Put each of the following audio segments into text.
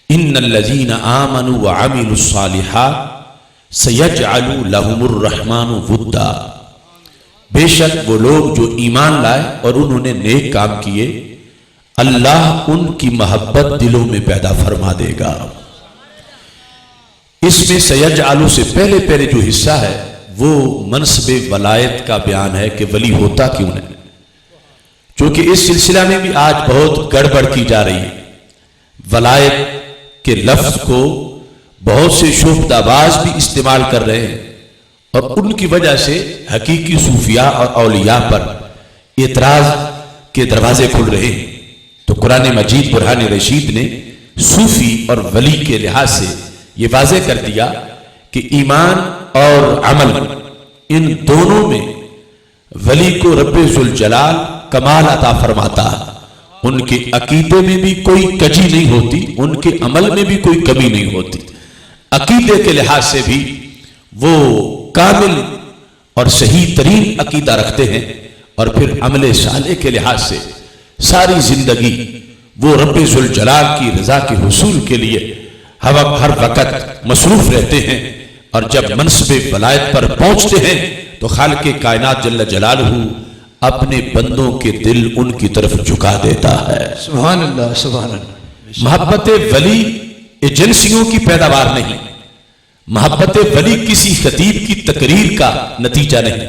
ان الذین آمنوا وعملوا الصالحات سیجعل لهم الرحمن ودا، بے شک وہ لوگ جو ایمان لائے اور انہوں نے نیک کام کیے، اللہ ان کی محبت دلوں میں پیدا فرما دے گا۔ اس میں سیجعل سے پہلے جو حصہ ہے وہ منصب ولایت کا بیان ہے کہ ولی ہوتا کیوں نہیں، چونکہ اس سلسلہ میں بھی آج بہت گڑبڑ کی جا رہی ہے۔ ولایت کے لفظ کو بہت سے شبہہ باز بھی استعمال کر رہے ہیں، اور ان کی وجہ سے حقیقی صوفیاء اور اولیاء پر اعتراض کے دروازے کھل رہے ہیں۔ تو قرآن مجید برہان رشید نے صوفی اور ولی کے لحاظ سے یہ واضح کر دیا کہ ایمان اور عمل ان دونوں میں ولی کو رب ذوالجلال کمال عطا فرماتا ہے۔ ان کے عقیدے میں بھی کوئی کجی نہیں ہوتی، ان کے عمل میں بھی کوئی کمی نہیں ہوتی۔ عقیدے کے لحاظ سے بھی وہ کامل اور صحیح ترین عقیدہ رکھتے ہیں، اور پھر عمل صالح کے لحاظ سے ساری زندگی وہ رب ذوالجلال کی رضا کے حصول کے لیے ہر وقت مصروف رہتے ہیں، اور جب منصب ولایت پر پہنچتے ہیں تو خالق کائنات جل جلالہ اپنے بندوں کے دل ان کی طرف جھکا دیتا ہے۔ سبحان اللہ سبحان اللہ۔ محبت ولی ایجنسیوں کی پیداوار نہیں، محبت ولی کسی خطیب کی تقریر کا نتیجہ نہیں،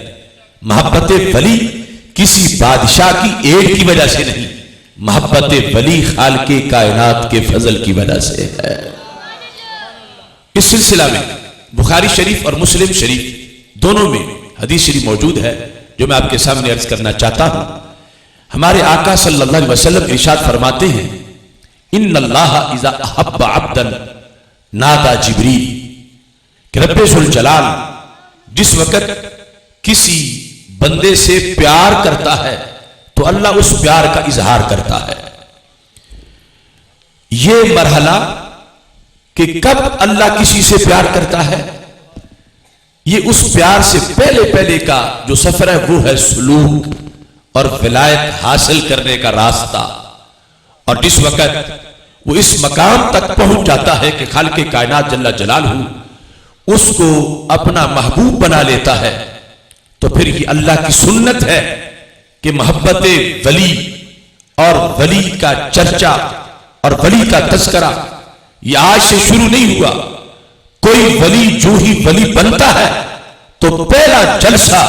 محبت ولی کسی بادشاہ کی ایڈ کی وجہ سے نہیں، محبت ولی خالق کائنات کے فضل کی وجہ سے ہے۔ اس سلسلہ میں بخاری شریف اور مسلم شریف دونوں میں حدیث شریف موجود ہے جو میں آپ کے سامنے عرض کرنا چاہتا ہوں۔ ہمارے آقا صلی اللہ علیہ وسلم ارشاد فرماتے ہیں، ان اللہ اذا احب عبدا نادى جبریل، کہ رب ذوالجلال جس وقت کسی بندے سے پیار کرتا ہے تو اللہ اس پیار کا اظہار کرتا ہے۔ یہ مرحلہ کہ کب اللہ کسی سے پیار کرتا ہے، یہ اس پیار سے پہلے کا جو سفر ہے وہ ہے سلوک اور ولایت حاصل کرنے کا راستہ۔ اور جس وقت وہ اس مقام تک پہنچ جاتا ہے کہ خالق کائنات جل جلالہ اس کو اپنا محبوب بنا لیتا ہے، تو پھر یہ اللہ کی سنت ہے کہ محبت ولی اور ولی کا چرچا اور ولی کا تذکرہ یہ آج سے شروع نہیں ہوا۔ کوئی ولی جو ہی ولی بنتا ہے تو پہلا جلسہ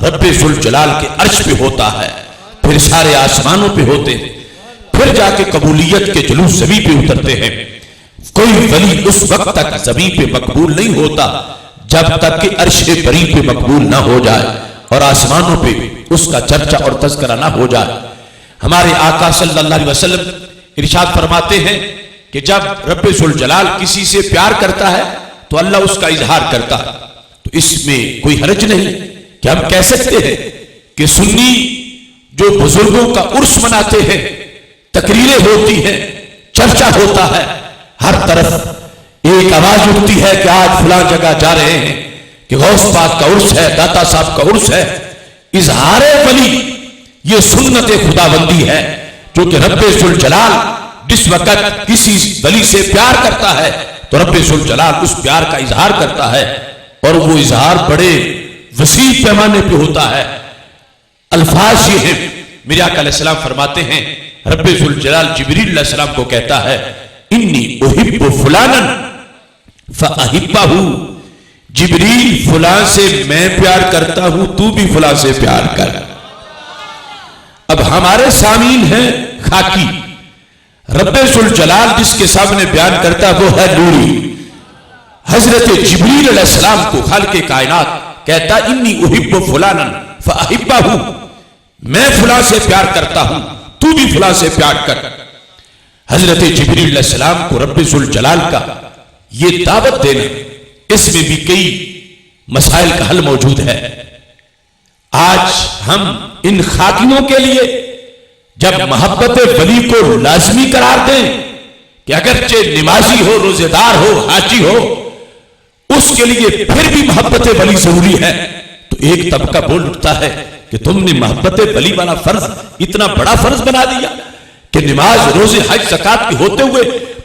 رب ذوالجلال کے عرش پہ ہوتا ہے، پھر سارے آسمانوں پہ ہوتے ہیں، پھر جا کے قبولیت کے جلوس زمین پہ اترتے ہیں۔ کوئی ولی اس وقت تک زمین پہ مقبول نہیں ہوتا جب تک کہ عرش بری پہ مقبول نہ ہو جائے اور آسمانوں پہ اس کا چرچا اور تذکرہ نہ ہو جائے۔ ہمارے آقا صلی اللہ علیہ وسلم ارشاد فرماتے ہیں کہ جب رب ذوالجلال کسی سے پیار کرتا ہے تو اللہ اس کا اظہار کرتا ہے۔ تو اس میں کوئی حرج نہیں کہ ہم کہہ سکتے ہیں کہ سنی جو بزرگوں کا عرس مناتے ہیں، تقریریں ہوتی ہیں، چرچا ہوتا ہے، ہر طرف ایک آواز اٹھتی ہے کہ آج فلاں جگہ جا رہے ہیں کہ غوث پاک کا عرس ہے، داتا صاحب کا عرس ہے۔ اظہار ولی یہ سنت خداوندی ہے جو کہ رب ذوالجلال جس وقت کسی ولی سے پیار کرتا ہے تو رب ذوالجلال اس پیار کا اظہار کرتا ہے، اور وہ اظہار بڑے وسیع پیمانے پہ ہوتا ہے۔ الفاظ یہ ہیں، میرے آقا علیہ السلام فرماتے ہیں رب ذوالجلال جبریل علیہ السلام کو کہتا ہے، انی احب فلانا فاحبہ، جبریل فلاں سے میں پیار کرتا ہوں، تو بھی فلاں سے پیار کر۔ اب ہمارے سامعین ہیں خاکی، رب ذوالجلال جس کے سامنے بیان کرتا وہ ہے نوری۔ حضرت جبریل علیہ السلام کو خالق کائنات کہتا انی احب فلانا فاحبہ، میں فلاں سے پیار کرتا ہوں، تو بھی فلاں سے پیار کر۔ حضرت جبریل علیہ السلام کو رب ذوالجلال کا یہ دعوت دینا، اس میں بھی کئی مسائل کا حل موجود ہے۔ آج ہم ان خاتموں کے لیے جب محبت ولی کو لازمی قرار دیں کہ اگرچہ نمازی ہو، روزے دار ہو، حاجی ہو، اس کے لیے پھر بھی محبت ولی ضروری ہے، تو ایک طبقہ بول اٹھتا ہے کہ تم نے محبت ولی والا فرض اتنا بڑا فرض بنا دیا کہ نماز، روزے، حج، زکات کے ہوتے ہوئے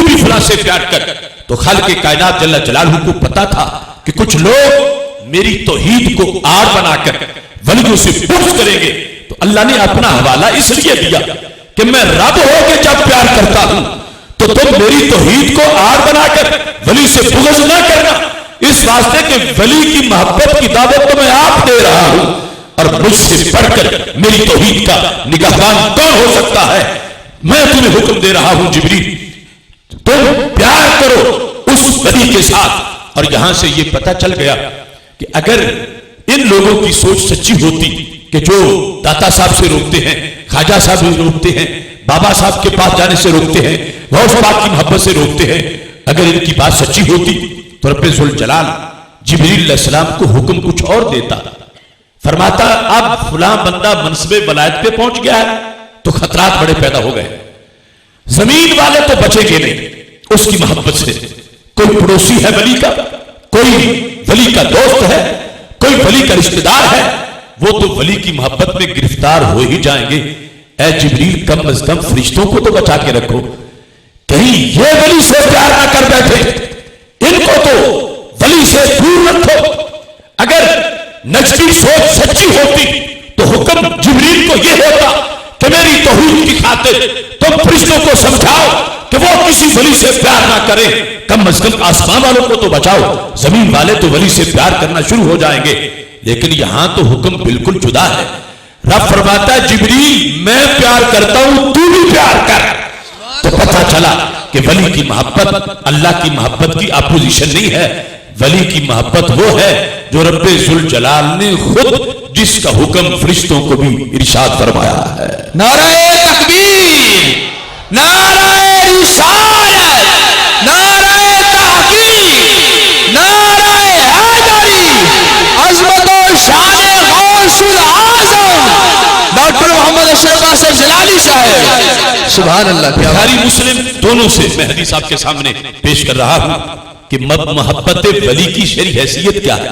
تو بھی فلاں سے پیار کر. تو خالق کائنات جل جلالہ کو پتا تھا کہ کچھ لوگ میری توحید کو آڑ بنا کر ولیوں سے بغض کریں گے. تو اللہ نے اپنا حوالہ اس لیے دیا کہ میں رب ہو کے جب پیار کرتا ہوں تو تم میری توحید کو آڑ بنا کر ولی سے بغض نہ کرنا. اس واسطے کہ ولی کی محبت کی دعوت تو میں آپ دے رہا ہوں اور مجھ سے بڑھ کر میری توحید کا نگہبان کون ہو سکتا ہے. میں تمہیں حکم دے رہا ہوں جبریل تم پیار کرو اس ولی کے ساتھ. اور یہاں سے یہ پتہ چل گیا کہ اگر ان لوگوں کی سوچ سچی ہوتی کہ جو داتا صاحب سے روکتے ہیں, خواجہ صاحب سے روکتے ہیں, بابا صاحب کے پاس جانے سے روکتے ہیں, غوث پاک کی محبت سے روکتے ہیں, اگر ان کی بات سچی ہوتی تو رب ذوالجلال جبریل علیہ السلام کو حکم کچھ اور دیتا. فرماتا اب فلاں بندہ منصب ولایت پہ پہنچ گیا ہے تو خطرات بڑے پیدا ہو گئے. زمین والے تو بچیں گے نہیں اس کی محبت سے. کوئی پڑوسی ہے ولی کا, کوئی ولی کا دوست ہے, کوئی ولی کا رشتہ دار ہے, وہ تو ولی کی محبت میں گرفتار ہو ہی جائیں گے. اے جبریل کم از کم فرشتوں کو تو بچا کے رکھو, کہیں یہ ولی سے پیار نہ کر بیٹھے, ان کو تو ولی سے دور رکھو. اگر نجدی سوچ سچی ہوتی تو حکم جبریل کو یہ ہوتا کہ میری توحید کی خاطر تم فرشتوں کو سمجھاؤ کہ وہ کسی ولی سے پیار نہ کریں, کم از کم آسمان والوں کو تو بچاؤ, زمین والے تو ولی سے پیار کرنا شروع ہو جائیں گے. لیکن یہاں تو حکم بالکل جدا ہے. رب فرماتا ہے جبریل میں پیار کرتا ہوں تو بھی پیار کر. تو پتہ چلا کہ ولی کی محبت اللہ کی محبت کی اپوزیشن نہیں ہے. ولی کی محبت وہ ہے جو رب ذوالجلال نے خود جس کا حکم فرشتوں کو بھی ارشاد فرمایا ہے. نعرہ تکبیر, نعرہ رسالت, نعرہ تحقیق, نعرہ حیدری, عظمت و شان غوث العظم ڈاکٹر محمد اشرف قاسم جلالی صاحب. سبحان اللہ. بخاری مسلم دونوں سے میں حدیث آپ کے سامنے پیش کر رہا ہوں کہ محبت ولی کی شرعی حیثیت کیا ہے,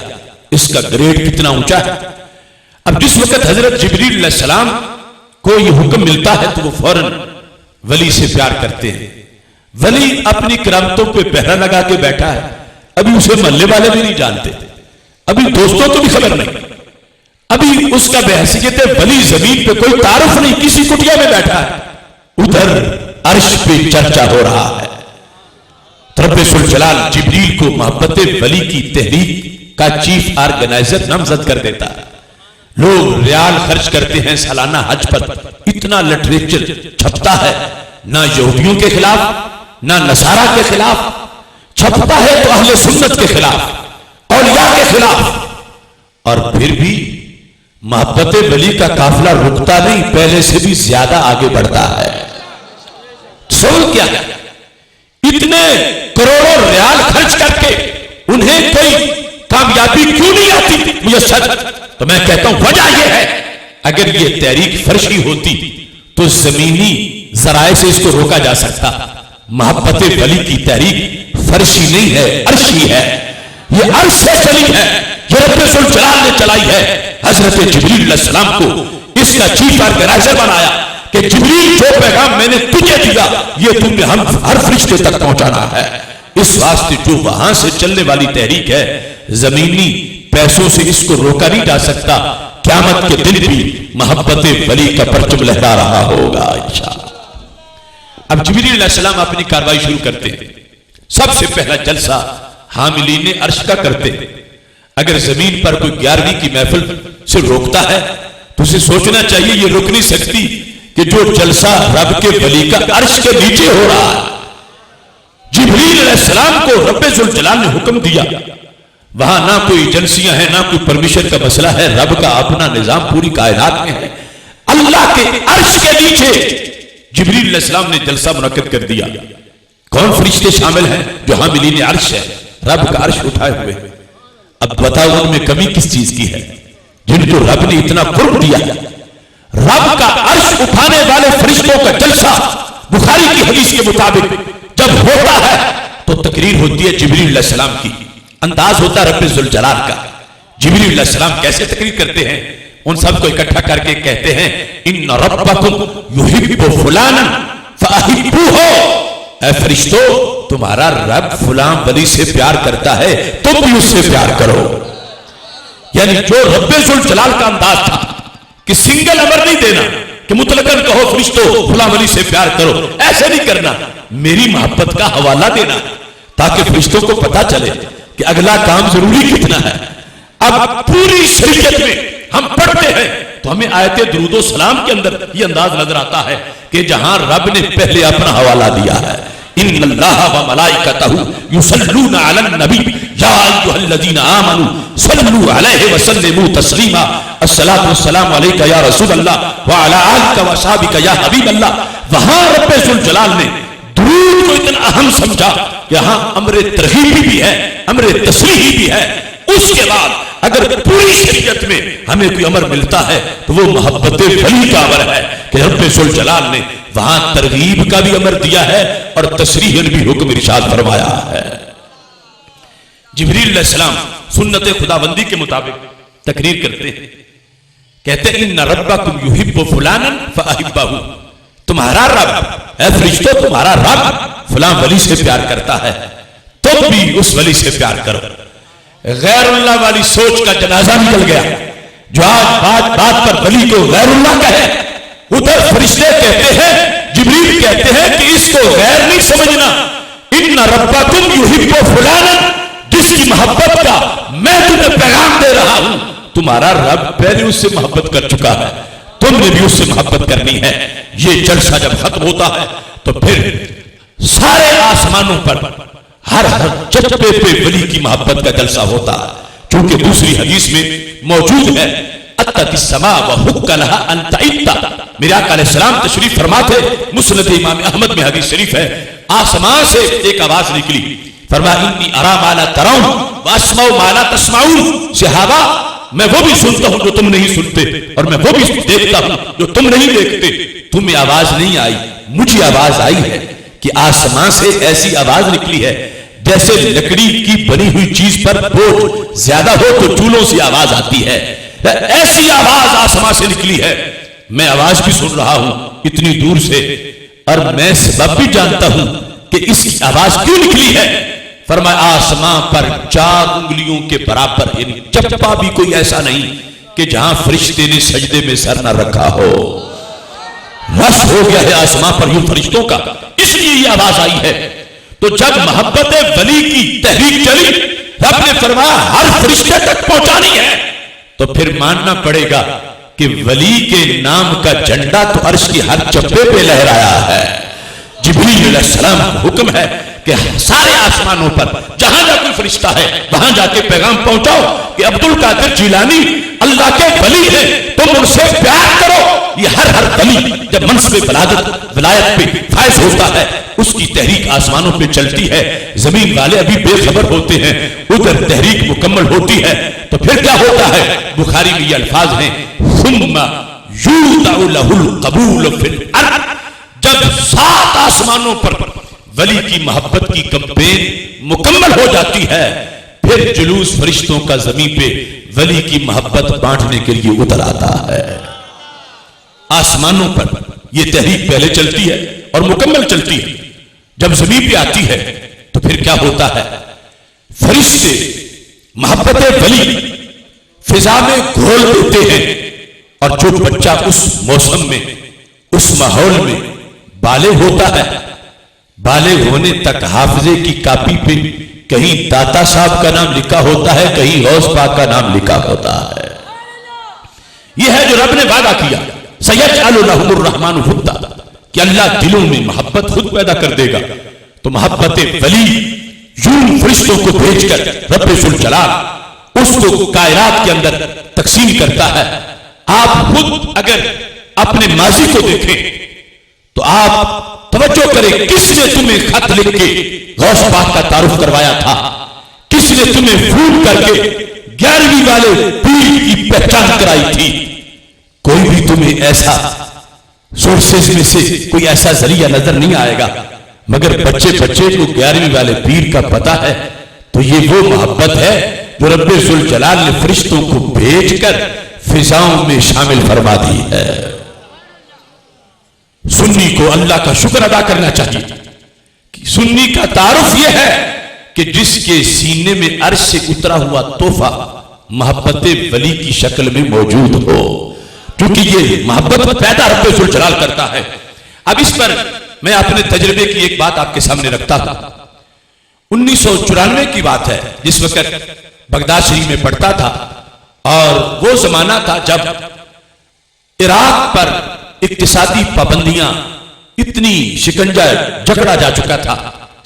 اس کا گریڈ کتنا اونچا ہے. اب جس وقت حضرت جبریل علیہ السلام کو یہ حکم ملتا ہے تو وہ فوراً ولی سے پیار کرتے ہیں. ولی اپنی کرامتوں پہ پہرا لگا کے بیٹھا ہے, ابھی اسے محلے والے بھی نہیں جانتے, ابھی دوستوں کو بھی خبر نہیں, ابھی اس کا بحیثیت ولی زمین پہ کوئی تعارف نہیں, کسی کٹیا میں بیٹھا ہے. ادھر عرش پہ چرچا ہو رہا ہے. رب ذوالجلال جبریل کو محبت ولی کی تحریک کا چیف آرگنائزر نامزد کر دیتا ہے. لوگ ریال خرچ کرتے ہیں سالانہ حج پر, اتنا لٹریچر چھپتا ہے, نہ یہودیوں کے خلاف نہ نصارہ کے خلاف چھپتا ہے, تو اہل سنت کے خلاف, اولیاء کے خلاف. اور پھر بھی محبت ولی کا قافلہ رکتا نہیں, پہلے سے بھی زیادہ آگے بڑھتا ہے. سوال کیا ہے, اتنے کروڑوں ریال خرچ کر کے انہیں کوئی کامیابی کیوں نہیں آتی میسر؟ تو میں کہتا ہوں وجہ یہ ہے, اگر یہ تحریک فرشی ہوتی تو زمینی ذرائع سے اس کو روکا جا سکتا. محبت ولی کی تحریک فرشی نہیں ہے, عرشی ہے. یہ عرش سے چلی ہے, یہ رب ذوالجلال نے چلائی ہے. حضرت جبریل علیہ السلام کو اس کا چیف آرگنائزر بنایا کہ جبریل جو پیغام میں نے تجھے دیا یہ تم نے ہر فرشتے تک پہنچانا ہے. اس واسطے جو وہاں سے چلنے والی تحریک ہے زمینی پیسوں سے اس کو روکا نہیں جا سکتا. قیامت کے دن بھی محبت ولی کا پرچم لہرا رہا ہوگا انشاءاللہ. اب جبریل علیہ السلام اپنی کاروائی شروع کرتے ہیں. سب سے پہلا جلسہ حاملین عرش کا کرتے ہیں. اگر زمین پر کوئی 11ویں کی محفل سے روکتا ہے تو اسے سوچنا چاہیے یہ رک نہیں سکتی کہ جو جلسہ رب کے ولی کا عرش کے نیچے ہو رہا ہے. جبریل علیہ السلام کو رب ذوالجلال نے حکم دیا, وہاں نہ کوئی ایجنسیاں ہیں نہ کوئی پرمیشن کا مسئلہ ہے, رب کا اپنا نظام پوری کائنات میں ہے. اللہ کے عرش کے نیچے جبریل علیہ السلام نے جلسہ منعقد کر دیا. کون فرشتے شامل ہیں؟ جو حاملین عرش ہے, رب کا عرش اٹھائے ہوئے. اب بتاؤ ان میں کمی کس چیز کی ہے جن کو رب نے اتنا قرب دیا. رب کا عرش اٹھانے والے فرشتوں کا جلسہ بخاری کی حدیث کے مطابق جب ہوتا ہے تو تقریر ہوتی ہے جبریل علیہ السلام کی, انداز ہوتا ہے رب ذوالجلال کا. جبریل علیہ السلام کیسے تقریر کرتے ہیں؟ ان سب کو اکٹھا کر کے کہتے ہیں ان ربکم یحب فلانا فاحبوہ. اے فرشتوں تمہارا رب فلاں ولی سے پیار کرتا ہے تم بھی اس سے پیار کرو. یعنی جو رب ذوالجلال کا انداز تھا کہ سنگل امر نہیں دینا کہ مطلقاً کہو فرشتوں فلاں ولی سے پیار کرو، ایسے نہیں کرنا، میری محبت کا حوالہ دینا تاکہ فرشتوں کو پتا چلے کہ اگلا کام ضروری کتنا ہے. اب پوری شریعت میں ہم پڑھتے ہیں تو ہمیں آیت درود و سلام کے اندر یہ انداز نظر آتا ہے کہ جہاں رب نے پہلے اپنا حوالہ دیا ہے، ان اللہ و ملائکتہ یصلون علی النبی یا ایھا الذین آمنوا صلوا علیہ وسلموا تسلیما الصلاۃ والسلام علیک یا رسول اللہ وعلی آلک واصحابک یا حبیب اللہ. وہاں رب ذوالجلال نے درود کو اتنا اہم سمجھا کہ یہاں امر ترغیبی بھی ہے، امر تصریحی بھی ہے. اس کے بعد اگر پوری شریعت میں ہمیں کوئی امر ملتا ہے تو وہ محبت ولی کا امر ہے کہ رب ذوالجلال نے وہاں ترغیب کا بھی امر دیا ہے اور تصریحاً بھی حکم ارشاد فرمایا ہے. جبریل علیہ السلام سنت خداوندی کے مطابق تقریر کرتے ہیں، کہتے ہیں ان ربکم یحب فلانا فاحبہ، تمہارا رب اے فرشتوں تمہارا رب فلاں ولی سے پیار کرتا ہے تم بھی اس ولی سے پیار کرو. غیر اللہ والی سوچ کا جنازہ نکل گیا. جو آج بات بات پر ولی کو غیر اللہ کہے، ادھر فرشتے کہتے ہیں، جبریل کہتے ہیں کہ اس کو غیر نہیں سمجھنا. ان ربکم یحب فلانا، جس کی محبت کا میں تمہیں پیغام دے رہا ہوں تمہارا رب پہلے اس سے محبت کر چکا ہے، تم نے بھی اس سے محبت کرنی ہے. یہ جلسہ جب ختم ہوتا ہے تو پھر سارے آسمانوں پر ہر چپے پہ ولی کی محبت کا جلسہ ہوتا ہے. چونکہ دوسری حدیث میں موجود ہے اتت السماء وحق لها ان تعد، میرے آقا علیہ السلام تشریف فرماتے، مسند امام احمد میں حدیث شریف ہے، آسمان سے ایک آواز نکلی، فرمایا انی ارا ما لا ترون واسمع ما لا تسمعون. صحابہ میں وہ بھی سنتا ہوں جو تم نہیں سنتے اور میں وہ بھی دیکھتا ہوں جو تم نہیں دیکھتے. تمہیں آواز نہیں آئی، مجھے آواز آئی ہے کہ آسمان سے ایسی آواز نکلی ہے جیسے لکڑی کی بنی ہوئی چیز پر بوجھ زیادہ ہو تو چولوں سے آواز آتی ہے، ایسی آواز آسمان سے نکلی ہے. میں آواز بھی سن رہا ہوں اتنی دور سے اور میں سبب بھی جانتا ہوں کہ اس کی آواز کیوں نکلی ہے. فرمایا آسمان پر 4 انگلیوں کے برابر یعنی چپا بھی کوئی ایسا نہیں کہ جہاں فرشتے نے سجدے میں سر نہ رکھا ہو. رش ہو گیا ہے آسمان پر یوں فرشتوں کا، اس لیے یہ آواز آئی ہے. تو جب محبت ولی کی تحریک چلی، رب نے فرمایا ہر فرشتے تک پہنچانی ہے، تو پھر ماننا پڑے گا کہ ولی کے نام کا جھنڈا تو عرش کی ہر چپے پہ لہرایا ہے. جبریل علیہ السلام کا حکم ہے کہ سارے آسمانوں پر جہاں جا کوئی فرشتہ ہے وہاں جا کے پیغام پہنچاؤ کہ عبد القادر جیلانی اللہ کے ولی ہے، تم ان سے پیار کرو. یہ ہر ولی جب منصب ولایت پہ فائز ہوتا ہے اس کی تحریک آسمانوں پہ چلتی ہے. زمین والے ابھی بے خبر ہوتے ہیں، ادھر تحریک مکمل ہوتی ہے تو پھر کیا ہوتا ہے. بخاری میں یہ الفاظ ہیں ثم یوضع له القبول فی الارض، جب 7 آسمانوں پر ولی کی محبت کی کمپین مکمل ہو جاتی ہے پھر جلوس فرشتوں کا زمین پہ ولی کی محبت بانٹنے کے لیے اتر آتا ہے. آسمانوں پر یہ تحریک پہلے چلتی ہے اور مکمل چلتی ہے. جب زمین پہ آتی ہے تو پھر کیا ہوتا ہے، فرشتے محبت ولی فضا میں گھول دیتے ہیں اور جو بچہ اس موسم میں اس ماحول میں بالغ ہوتا ہے، بالغ ہونے تک حافظے کی کاپی پہ کہیں داتا صاحب کا نام لکھا ہوتا ہے، کہیں غوث پاک کا نام لکھا ہوتا ہے. یہ ہے جو رب نے وعدہ کیا سَيَجْعَلُ لَهُمُ الرَّحْمَنُ وُدًّا کہ اللہ دلوں میں محبت خود پیدا کر دے گا. تو محبت ولی یوں فرشتوں کو بھیج کر رب ذوالجلال اس کو کائنات کے اندر تقسیم کرتا ہے. آپ خود اگر اپنے ماضی کو دیکھیں تو آپ توجہ کریں کس نے تمہیں خط لکھ کے غوث پاک کا تعارف کروایا تھا، کس نے تمہیں فون کر کے 11ویں والے پیر کی پہچان کرائی تھی. کوئی بھی تمہیں ایسا سورسز میں سے کوئی ایسا ذریعہ نظر نہیں آئے گا، مگر بچے کو 11ویں والے پیر کا پتہ ہے. تو یہ وہ محبت ہے جو رب ذوالجلال نے فرشتوں کو بھیج کر فضاؤں میں شامل فرما دی ہے. سنی کو اللہ کا شکر ادا کرنا چاہیے سنی کا تعارف یہ ہے کہ جس کے سینے میں عرش سے اترا ہوا تحفہ محبت ولی کی شکل میں موجود ہو، کیونکہ یہ محبت پیدا رب ذوالجلال کرتا ہے۔ اب اس پر میں اپنے تجربے کی ایک بات آپ کے سامنے رکھتا ہوں۔ 1994 کی بات ہے، جس وقت بغداد شریف میں پڑھتا تھا، اور وہ زمانہ تھا جب عراق پر اقتصادی پابندیاں اتنی شکنجہ جکڑا جا چکا تھا،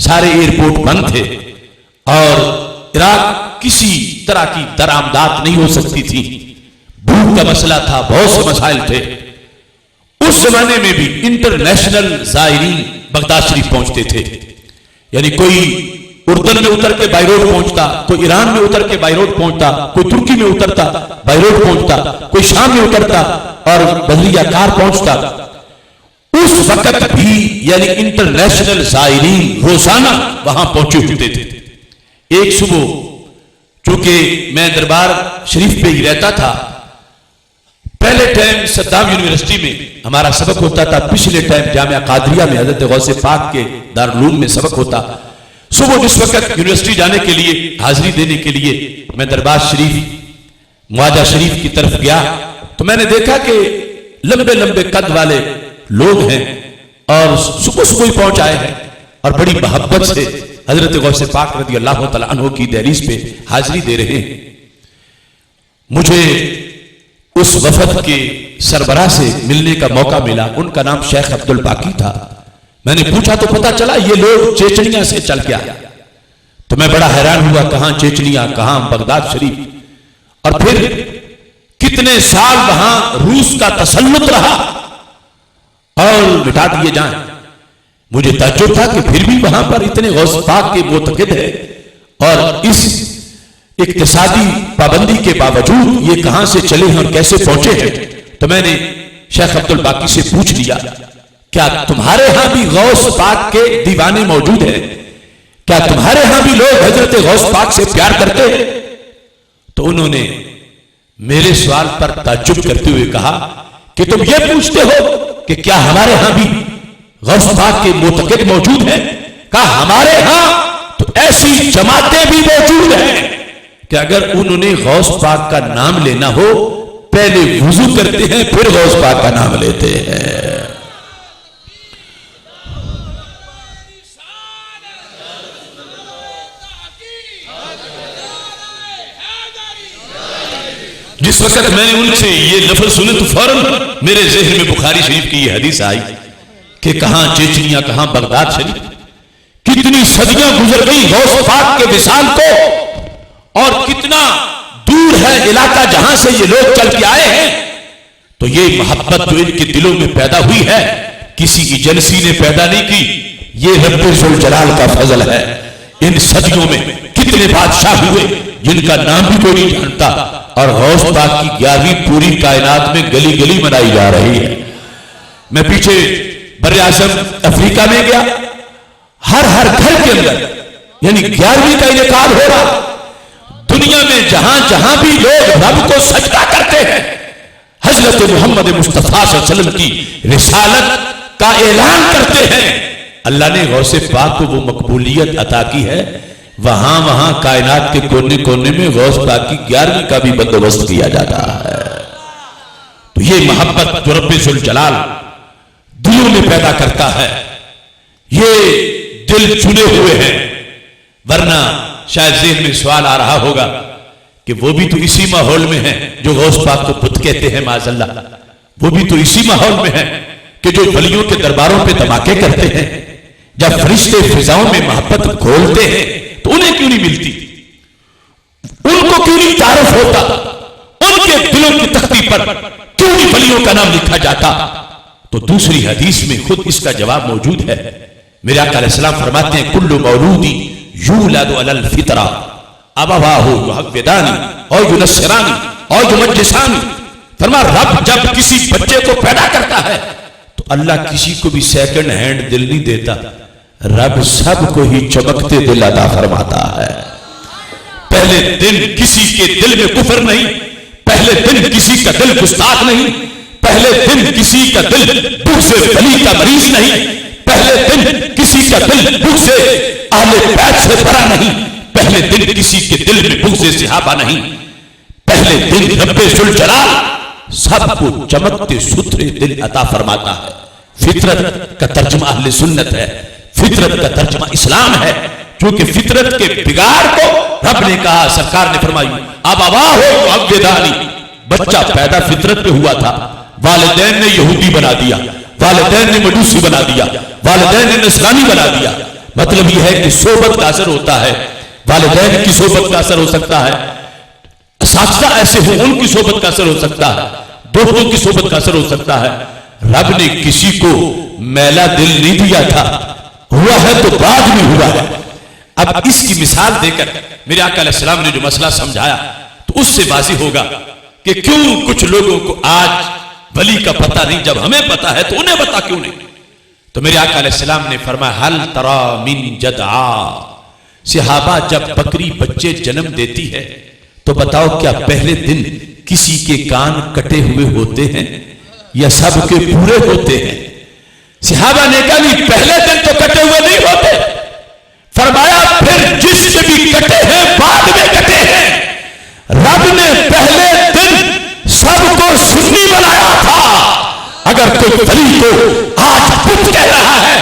سارے ایئرپورٹ بند تھے اور عراق کسی طرح کی درآمدات نہیں ہو سکتی تھی، بھوک کا مسئلہ تھا، بہت سے مسائل تھے۔ اس زمانے میں بھی انٹرنیشنل زائرین بغداد شریف پہنچتے تھے، یعنی کوئی اردن میں اتر کے بائی روڈ پہنچتا، کوئی ایران میں اتر کے بائی روڈ پہنچتا، کوئی ترکی میں اترتا بائی روڈ پہنچتا، کوئی شام میں اترتا اور بحریہ کار پہنچتا۔ اس وقت بھی یعنی انٹرنیشنل زائرین روزانہ وہاں پہنچے ہوتے تھے۔ ایک صبح چونکہ میں دربار شریف پہ ہی رہتا تھا، پہلے ٹائم صدام یونیورسٹی میں ہمارا سبق ہوتا تھا، پچھلے ٹائم جامعہ قادریہ میں حضرت غوث پاک کے دارالعلوم میں سبق ہوتا۔ صبح جس وقت یونیورسٹی جانے کے لیے حاضری دینے کے لیے میں دربار شریف معاہدہ شریف کی طرف گیا تو میں نے دیکھا کہ لمبے لمبے قد والے لوگ ہیں اور صبح صبح ہی پہنچ آئے ہیں اور بڑی محبت سے حضرت غوث پاک رضی اللہ تعالیٰ عنہ کی دہلیز پہ حاضری دے رہے ہیں۔ مجھے اس وفد کے سربراہ سے ملنے کا موقع ملا، ان کا نام شیخ عبد الباقی تھا۔ میں نے پوچھا تو پتا چلا یہ لوگ چیچنیا سے چل کے آیا، تو میں بڑا حیران ہوا، کہاں چیچنیا، کہاں بغداد شریف، اور پھر کتنے سال وہاں روس کا تسلط رہا اور مٹا دیے جائیں۔ مجھے تعجب تھا کہ پھر بھی وہاں پر اتنے غوث پاک کے معتقد ہیں اور اس اقتصادی پابندی کے باوجود یہ کہاں سے چلے ہیں اور کیسے پہنچے ہیں۔ تو میں نے شیخ عبد الباقی سے پوچھ لیا، کیا تمہارے ہاں بھی غوث پاک کے دیوانے موجود ہیں؟ کیا تمہارے ہاں بھی لوگ حضرت غوث پاک سے پیار کرتے ہیں؟ تو انہوں نے میرے سوال پر تعجب کرتے ہوئے کہا کہ تم یہ پوچھتے ہو کہ کیا ہمارے ہاں بھی غوث پاک کے معتقد موجود ہیں؟ کہا ہمارے ہاں تو ایسی جماعتیں بھی موجود ہیں کہ اگر انہوں نے غوث پاک کا نام لینا ہو پہلے وضو کرتے ہیں پھر غوث پاک کا نام لیتے ہیں۔ جس وقت میں نے ان سے یہ لفظ سنے تو فوراً میرے ذہن میں بخاری شریف کی یہ حدیث آئی کہ کہاں چیچنیا، کہاں بغداد شریف، کتنی صدیاں گزر گئی غوث پاک کے وصال کو، اور کتنا دور ہے علاقہ جہاں سے یہ لوگ چل کے آئے ہیں۔ تو یہ محبت جو ان کے دلوں میں پیدا ہوئی ہے کسی ایجنسی نے پیدا نہیں کی، یہ رب ذوالجلال کا فضل ہے۔ ان صدیوں میں کتنے بادشاہ ہوئے جن کا نام بھی کوئی نہیں جانتا، اور غوث پاک کی 11ویں پوری کائنات میں گلی گلی منائی جا رہی ہے۔ میں پیچھے بر اعظم افریقہ میں گیا، ہر گھر کے اندر یعنی 11ویں کا انعقاد ہو رہا۔ دنیا میں جہاں جہاں بھی لوگ رب کو سجدہ کرتے ہیں حضرت محمد مصطفیٰ صلی اللہ علیہ وسلم کی رسالت کا اعلان کرتے ہیں، اللہ نے غوث پاک کو وہ مقبولیت عطا کی ہے، وہاں کائنات کے کونے کونے میں غوث پاک کی 11ویں کا بھی بندوبست کیا جاتا ہے۔ تو یہ محبت جو رب ذوالجلال دلوں میں پیدا کرتا ہے، یہ دل چنے ہوئے ہیں، ورنہ شاید ذہن میں سوال آ رہا ہوگا کہ وہ بھی تو اسی ماحول میں ہیں جو غوث پاک کو بت کہتے ہیں معاذ اللہ، وہ بھی تو اسی ماحول میں ہیں کہ جو ولیوں کے درباروں پہ دھماکے کرتے ہیں۔ جب فرشتے فضاؤں میں محبت کھولتے ہیں تو انہیں کیوں نہیں ملتی، ان کو کیوں نہیں تعارف ہوتا، ان کے دلوں کی تختی پر کیوں نہیں ولیوں کا نام لکھا جاتا؟ تو دوسری حدیث میں خود اس کا جواب موجود ہے۔ میرے آقا علیہ السلام فرماتے ہیں کل مولود یولد علی الفطرہ ابواہ یحودانی اور ینصرانی اور یمجسانی۔ فرما رب جب کسی بچے کو پیدا کرتا ہے تو اللہ کسی کو بھی سیکنڈ ہینڈ دل نہیں دیتا، رب سب کو ہی چمکتے دل عطا فرماتا ہے۔ پہلے دن کسی کے دل میں کفر نہیں، پہلے دن کسی کا دل گستاخ نہیں، پہلے دن کسی کا دل دوسرے ولی کا مریض نہیں، پہلے دن کسی کا دل بغض اہل بیت سے بھرا نہیں، پہلے دن کسی کے دل میں بغض صحابہ نہیں، پہلے دن رب ذوالجلال سب کو چمکتے ستھرے دل عطا فرماتا ہے۔ فطرت کا ترجمہ اہل سنت ہے، فطرت کا ترجمہ اسلام ہے، کیونکہ فطرت کے بگاڑ کو رب نے کہا، سرکار نے فرمائی اب آبا ہو معودانی، بچہ پیدا فطرت پہ ہوا تھا، والدین نے یہودی بنا دیا، والدین نے مجوسی بنا دیا، والدین نے نصرانی بنا دیا۔ مطلب یہ ہے کہ صحبت کا اثر ہوتا ہے، والدین کی صحبت کا اثر ہو سکتا ہے، اساتذہ ایسے ہوں ان کی صحبت کا اثر ہو سکتا ہے، دوستوں کی صحبت کا اثر ہو سکتا ہے۔ رب نے کسی کو میلا دل نہیں دیا تھا، ہوا ہے تو بعد میں ہوا ہے۔ اب اس کی مثال دے کر میرے آقا علیہ السلام نے جو مسئلہ سمجھایا تو اس سے واضح ہوگا کہ کیوں کچھ لوگوں کو آج ولی کا پتہ نہیں، جب ہمیں پتہ ہے تو انہیں پتہ کیوں نہیں۔ تو میرے آقا علیہ السلام نے فرمایا حل ترا من جدعا، صحابہ جب بکری بچے جنم دیتی ہے تو بتاؤ کیا پہلے دن کسی کے کان کٹے ہوئے ہوتے ہیں یا سب کے پورے ہوتے ہیں؟ صحابہ نے کہا نہیں، پہلے دن تو کٹے ہوئے نہیں ہوتے۔ فرمایا پھر جس سے بھی کٹے ہیں بعد میں کٹے ہیں۔ رب نے پہلے دن سب کو سنی بنایا تھا، اگر کوئی ولی کو آج بت کہہ رہا ہے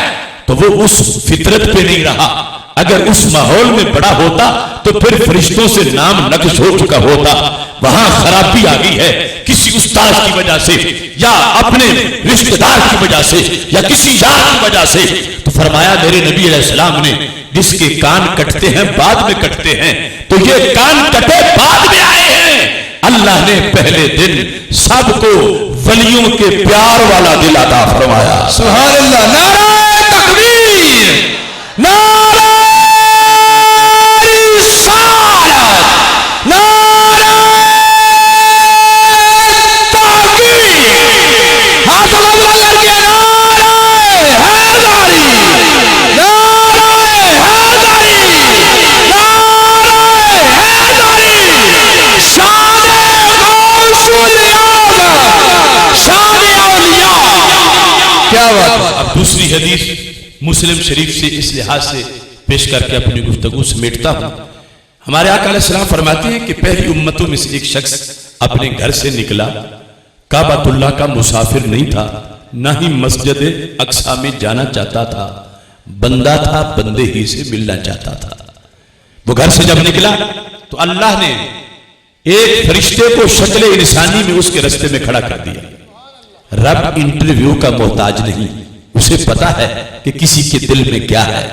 تو وہ اس فطرت پہ نہیں رہا، اگر اس ماحول میں بڑا ہوتا تو پھر فرشتوں سے نام نقش ہو چکا ہوتا۔ وہاں خرابی آ گئی ہے کسی استاد کی وجہ سے یا اپنے رشتہ دار کی وجہ سے یا کسی یار کی وجہ سے، تو فرمایا میرے نبی علیہ السلام نے جس کے کان کٹتے ہیں بعد میں کٹتے ہیں، تو یہ کان کٹے بعد میں آئے ہیں۔ اللہ نے پہلے دن سب کو ولیوں کے پیار والا دل عطا فرمایا۔ سبحان اللہ، نعرہ تکبیر، نعرہ رسالت، نعرہ تحقیق، ہاتھوں کو بلند کر کے نعرہ حیدری، نعرہ حیدری، نعرہ حیدری، شان غوث الاعظم، شان اولیاء۔ کیا بات ہے۔ اب دوسری حدیث مسلم شریف سے اس لحاظ سے پیش کر کے اپنی گفتگو سمیٹتا ہوں۔ ہمارے آقا علیہ السلام فرماتے ہیں کہ پہلی امتوں میں سے ایک شخص اپنے گھر سے نکلا، کعبۃ اللہ کا مسافر نہیں تھا، نہ ہی مسجد اقصی میں جانا چاہتا تھا، بندہ تھا، بندے ہی سے ملنا چاہتا تھا۔ وہ گھر سے جب نکلا تو اللہ نے ایک فرشتے کو شکل انسانی میں اس کے رستے میں کھڑا کر دیا۔ رب انٹرویو کا محتاج نہیں، اسے پتا ہے کہ کسی کے دل میں کیا ہے،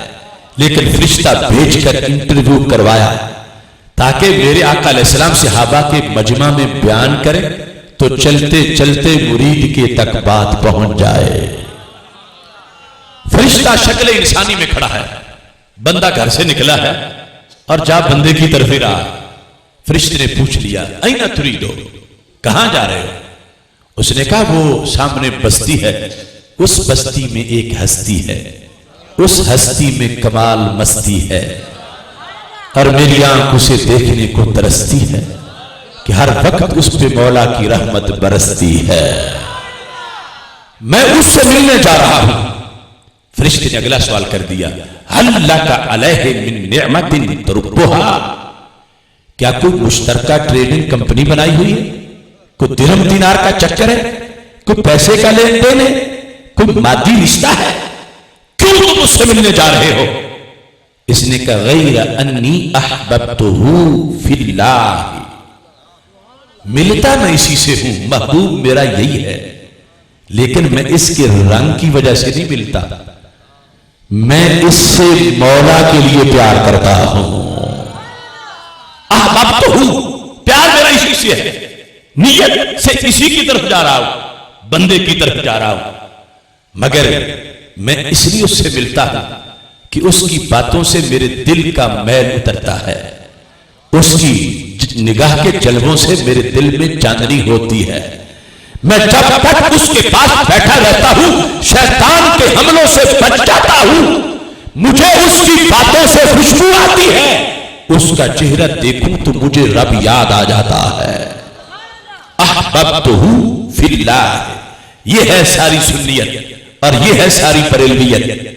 لیکن فرشتہ بھیج کر انٹرویو کروایا تاکہ میرے آقا علیہ السلام صحابہ کے مجمع میں بیان کریں تو چلتے چلتے مرید کے تک بات پہنچ جائے۔ فرشتہ شکل انسانی میں کھڑا ہے، بندہ گھر سے نکلا ہے اور جا بندے کی طرف ہی رہا۔ فرشتے نے پوچھ لیا اینا تریدو، کہاں جا رہے ہو؟ اس نے کہا وہ سامنے بستی ہے، اس بستی میں ایک ہستی ہے، اس ہستی میں کمال مستی ہے، اور میری آنکھ اسے دیکھنے کو ترستی ہے کہ ہر وقت اس پہ مولا کی رحمت برستی ہے، میں اس سے ملنے جا رہا ہوں۔ فرشتے نے اگلا سوال کر دیا ہل لک علیہ من نعمت تربھا، کیا کوئی مشترکہ ٹریڈنگ کمپنی بنائی ہوئی ہے؟ کوئی درہم دینار کا چکر ہے؟ کوئی پیسے کا لین دین ہے؟ کوئی مادی رشتہ ہے؟ کیوں تم اس سے ملنے جا رہے ہو؟ اس نے کہا غیر انی احببتہ فی اللہ، ملتا میں اسی سے ہوں، محبوب میرا یہی ہے، لیکن میں اس کے رنگ کی وجہ سے نہیں ملتا، میں اس سے مولا کے لیے پیار کرتا ہوں۔ احببتہ، پیار میرا اسی سے ہے، نیت سے اسی کی طرف جا رہا ہوں، بندے کی طرف جا رہا ہوں، مگر میں اس لیے اس سے ملتا ہوں کہ اس کی باتوں سے میرے دل کا میل اترتا ہے، اس کی نگاہ کے جلووں سے میرے دل میں چاندنی ہوتی ہے، میں جب تک اس کے پاس بیٹھا رہتا ہوں شیطان کے حملوں سے بچ جاتا ہوں، مجھے اس کی باتوں سے خوشبو آتی ہے، اس کا چہرہ دیکھوں تو مجھے رب یاد آ جاتا ہے۔ احببتہ فی اللہ، یہ ہے ساری سنیت اور یہ ہے ساری بریلویت۔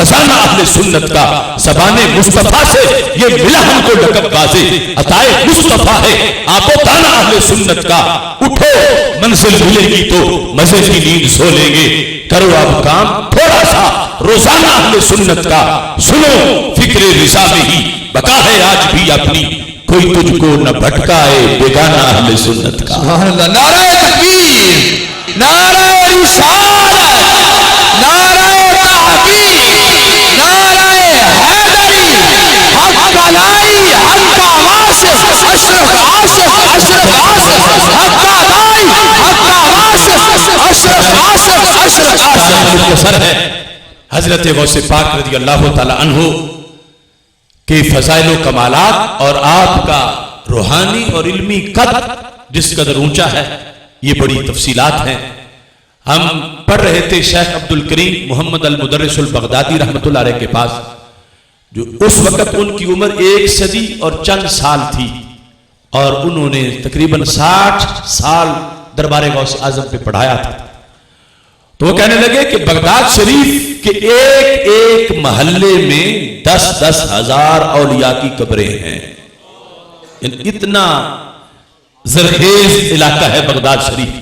خزانہ اہل سنت کا زبان مصطفیٰ سے یہ ملا ہم کو لقب واضح عطائے مصطفیٰ ہے آپ و دانا اہل سنت کا اٹھو منزل ملے گی تو مزے کی نیند سو لیں گے کرو اب کام تھوڑا سا روزانہ اہل سنت کا سنو فکر رضا میں ہی بقا ہے آج بھی اپنی کوئی تجھ کو نہ بھٹکائے بیگانہ اہل سنت کا سبحان اللہ نعرہ تکبیر نعرہ رسالت نعرہ تحقیق نعرہ حیدری حق علائی حق واسف اشرف عاصف اشرف عاصف حق علائی حق واسف اشرف عاصف اشرف عاصف مختصر ہے حضرت غوث پاک رضی اللہ تعالی عنہ کے فضائل و کمالات اور آپ کا روحانی اور علمی قدر جس قدر اونچا ہے یہ بڑی تفصیلات ہیں ہم پڑھ رہے تھے شیخ عبد الکریم محمد المدرس البغدادی رحمۃ اللہ علیہ کے پاس جو اس وقت ان کی عمر 1 صدی اور چند سال تھی اور انہوں نے تقریباً 60 سال دربار غوث اعظم پہ پڑھایا تھا تو وہ کہنے لگے کہ بغداد شریف کے ایک ایک محلے میں 10-10 ہزار اولیاء کی قبریں ہیں اتنا زرخیز علاقہ ہے بغداد شریف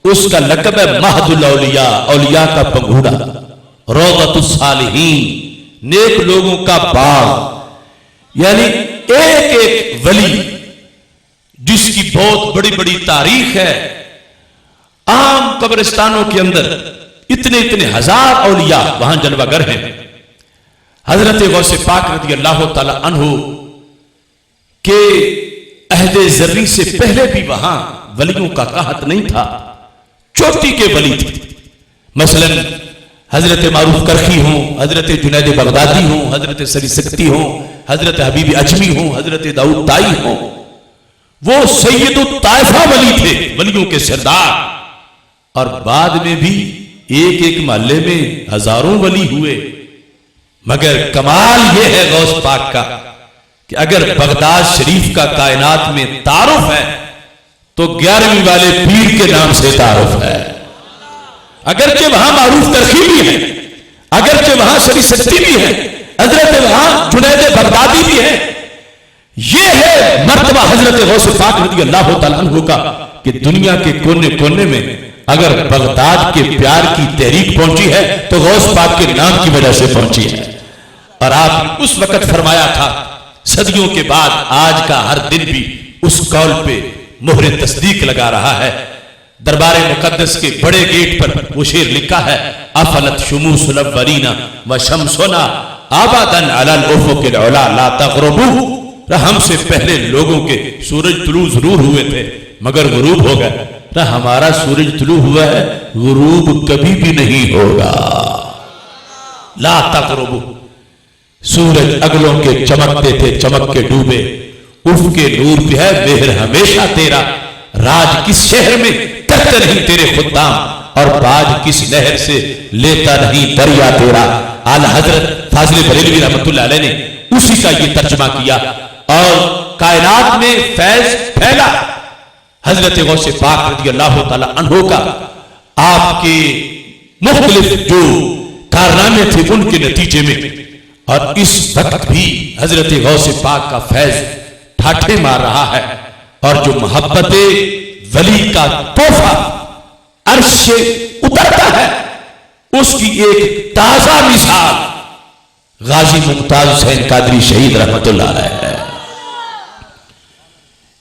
اس کا لقب ہے مہد الاولیاء اولیاء کا پنگھوڑا روضۃ الصالحین نیک لوگوں کا باغ یعنی ایک ایک ولی جس کی بہت بڑی بڑی تاریخ ہے عام قبرستانوں کے اندر اتنے اتنے ہزار اولیاء وہاں جلوہ گر ہیں حضرت غوث پاک رضی اللہ تعالی عنہ کے عہد زرعی سے پہلے بھی وہاں ولیوں کا قحط نہیں تھا چوٹی کے ولی تھے مثلا حضرت معروف کرخی ہوں حضرت جنید بغدادی ہوں حضرت سری سکتی ہوں حضرت حبیب اجمی ہوں حضرت داؤد طائی ہوں وہ سید الطائفہ ولی تھے ولیوں کے سردار اور بعد میں بھی ایک ایک محلے میں ہزاروں ولی ہوئے مگر کمال یہ ہے غوث پاک کا کہ اگر بغداد شریف کا کائنات میں تعارف ہے تو 11ویں والے پیر کے نام سے تعارف ہے اگرچہ وہاں معروف کرخی بھی ہے اگرچہ وہاں سری سکتی بھی ہے حضرت وہاں جنید بغدادی بھی ہے یہ ہے مرتبہ حضرت غوث پاک رضی اللہ تعالیٰ عنہ کا کہ دنیا کے کونے کونے میں اگر بغداد کے پیار کی تحریک پہنچی ہے تو غوث پاک کے نام کی وجہ سے پہنچی ہے اور آپ نے اس وقت فرمایا تھا صدیوں کے بعد آج کا ہر دن بھی اس قول پہ مہر تصدیق لگا رہا ہے دربار مقدس کے بڑے گیٹ پر وہ شعر لکھا ہے افلت شموس الاولین وشمسنا ابدا علی الافق العلا لا تغربوا ہم سے پہلے لوگوں کے سورج طلوع ضرور ہوئے تھے مگر غروب ہو گئے ہمارا سورج طلوع ہوا ہے غروب کبھی بھی نہیں ہوگا لا تغربوا سورج اگلوں کے چمکتے تھے چمک کے ڈوبے اف کے نور پہ ہے مہر ہمیشہ تیرا راج کس شہر میں کرتے نہیں تیرے خدام اور باج کس نہر سے لیتا نہیں دریا تیرا اعلی حضرت فاضل بریلوی رحمۃ اللہ علیہ نے اسی کا یہ ترجمہ کیا اور کائنات میں فیض پھیلا حضرت غوث پاک رضی اللہ تعالی عنہ کا آپ کے مختلف جو کارنامے تھے ان کے نتیجے میں اور اس وقت بھی حضرت غوث پاک کا فیض ٹھاٹھے مار رہا ہے اور جو محبت ولی کا تحفہ عرش سے اترتا ہے اس کی ایک تازہ مثال غازی ممتاز حسین قادری شہید رحمت اللہ علیہ ہے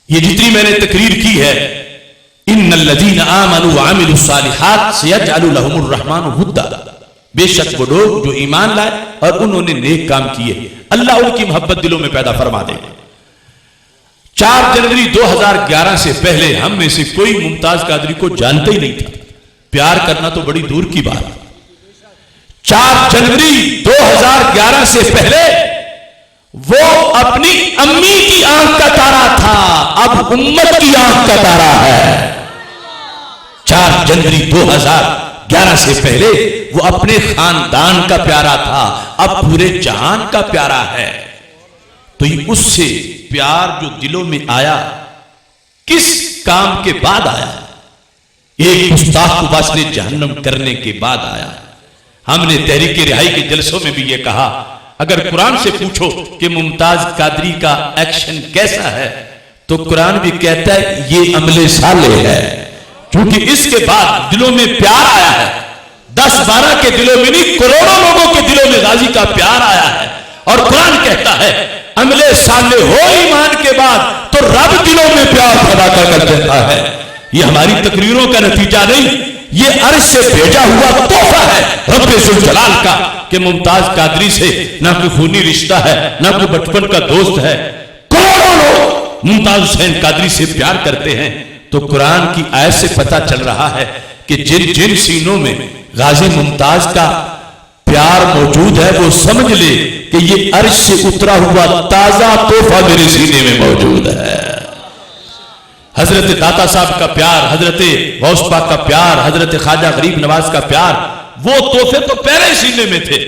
یہ جتنی میں نے تقریر کی ہے ان الذین آمنوا وعملوا الصالحات سیجعل لهم الرحمن ودا بے شک وہ لوگ جو ایمان لائے اور انہوں نے نیک کام کیے اللہ ان کی محبت دلوں میں پیدا فرما دے گا 4 جنوری 2011 سے پہلے ہم میں سے کوئی ممتاز قادری کو جانتا ہی نہیں تھا پیار کرنا تو بڑی دور کی بات 4 جنوری 2011 سے پہلے وہ اپنی امی کی آنکھ کا تارا تھا اب امت کی آنکھ کا تارا ہے 4 جنوری 2011 سے پہلے وہ اپنے خاندان کا پیارا تھا اب پورے جہان کا پیارا ہے تو یہ اس سے پیار جو دلوں میں آیا کس کام کے بعد آیا ایک گستاخ کو واسطے جہنم کرنے کے بعد آیا ہم نے تحریک رہائی کے جلسوں میں بھی یہ کہا، اگر قرآن سے پوچھو کہ ممتاز قادری کا ایکشن کیسا ہے تو قرآن بھی کہتا ہے یہ عمل صالح ہے، کیونکہ اس کے بعد دلوں میں پیار آیا ہے. 10-12 کے دلوں میں نہیں، کروڑوں لوگوں کے دلوں میں غازی کا پیار آیا ہے. اور قرآن کہتا ہے عمل صالح ہو ایمان کے بعد تو رب دلوں میں پیار پیدا کر دیتا ہے. یہ ہماری تقریروں کا نتیجہ نہیں، یہ عرش سے بھیجا ہوا تحفہ ہے رب ذوالجلال کا کہ ممتاز قادری سے نہ کوئی خونی رشتہ ہے، نہ کوئی بچپن کا دوست ہے. کروڑوں لوگ ممتاز حسین قادری سے پیار کرتے ہیں. تو قرآن کی آیت سے پتہ چل رہا ہے کہ جن سینوں میں غازی ممتاز کا پیار موجود ہے وہ سمجھ لے کہ یہ عرش سے اترا ہوا تازہ تحفہ میرے سینے میں موجود ہے. حضرت داتا صاحب کا پیار، حضرت غوث پاک کا پیار، حضرت خواجہ غریب نواز کا پیار، وہ تحفے تو پہلے سینے میں تھے،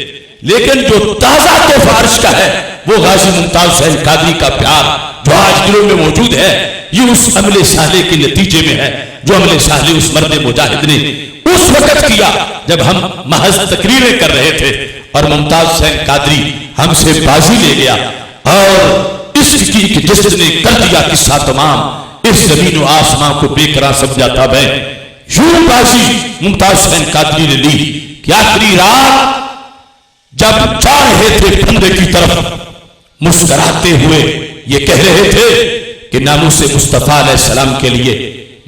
لیکن جو تازہ تحفہ عرش کا ہے وہ غازی ممتاز حسین قادری کا پیار جو آج دلوں میں موجود ہے. یہ اس عمل صالح کے نتیجے میں ہے جو عمل صالح اس مرد مجاہد نے اس وقت کیا جب ہم محض تقریریں کر رہے تھے اور ممتاز حسین قادری ہم سے بازی لے گیا اور اس کی جس نے کر دیا قصہ تمام، اس زمین و آسمان کو بے قرار سمجھا تھا. میں یوں بازی ممتاز حسین قادری نے لی کہ آخری رات جب جا رہے تھے بندے کی طرف مسکراتے ہوئے یہ کہہ رہے تھے کہ ناموس مصطفیٰ علیہ السلام کے لیے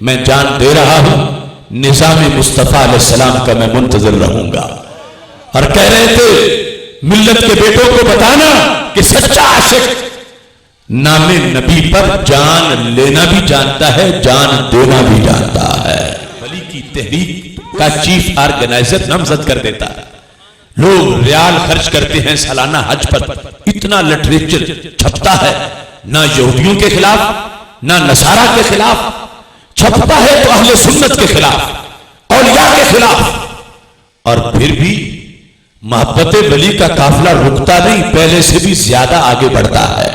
میں جان دے رہا ہوں، نظام مصطفیٰ علیہ السلام کا میں منتظر رہوں گا. اور کہہ رہے تھے ملت کے بیٹوں کو بتانا کہ سچا عاشق نام نبی پر جان لینا بھی جانتا ہے، جان دینا بھی جانتا ہے. ولی کی تحریک کا چیف آرگنائزر نامزد کر دیتا ہے. لوگ ریال خرچ کرتے ہیں سالانہ حج پر، اتنا لٹریچر چھپتا ہے، نہ یہودیوں کے خلاف نہ نصارہ کے خلاف چھپتا ہے تو اہل سنت کے خلاف، اولیاء کے خلاف. اور پھر بھی محبت ولی کا قافلہ رکتا نہیں، پہلے سے بھی زیادہ آگے بڑھتا ہے.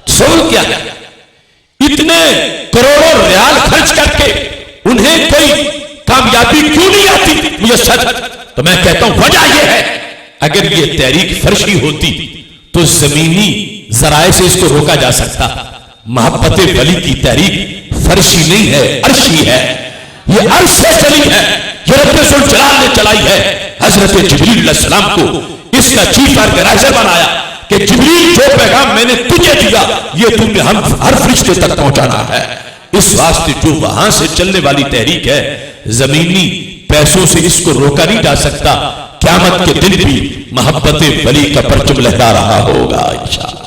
سوال کیا ہے اتنے کروڑوں ریال خرچ کر کے انہیں کوئی کامیابی کیوں نہیں آتی میسر؟ تو میں کہتا ہوں وجہ یہ ہے اگر یہ تحریک فرشی ہوتی تو زمینی ذرائع سے اس کو روکا جا سکتا. محبت ولی کی تحریک فرشی نہیں ہے، عرشی ہے. یہ عرش سے چلی ہے، یہ رب ذوالجلال نے چلائی ہے. حضرت جبریل علیہ السلام کو اس کا چیف آرگنائزر بنایا کہ جبریل جو پیغام میں نے تجھے دیا یہ تم نے ہر فرشتے تک پہنچانا ہے. اس واسطے جو وہاں سے چلنے والی تحریک ہے زمینی پیسوں سے اس کو روکا نہیں جا سکتا. قیامت کے دن بھی محبت ولی کا پرچم لہرا رہا ہوگا انشاءاللہ.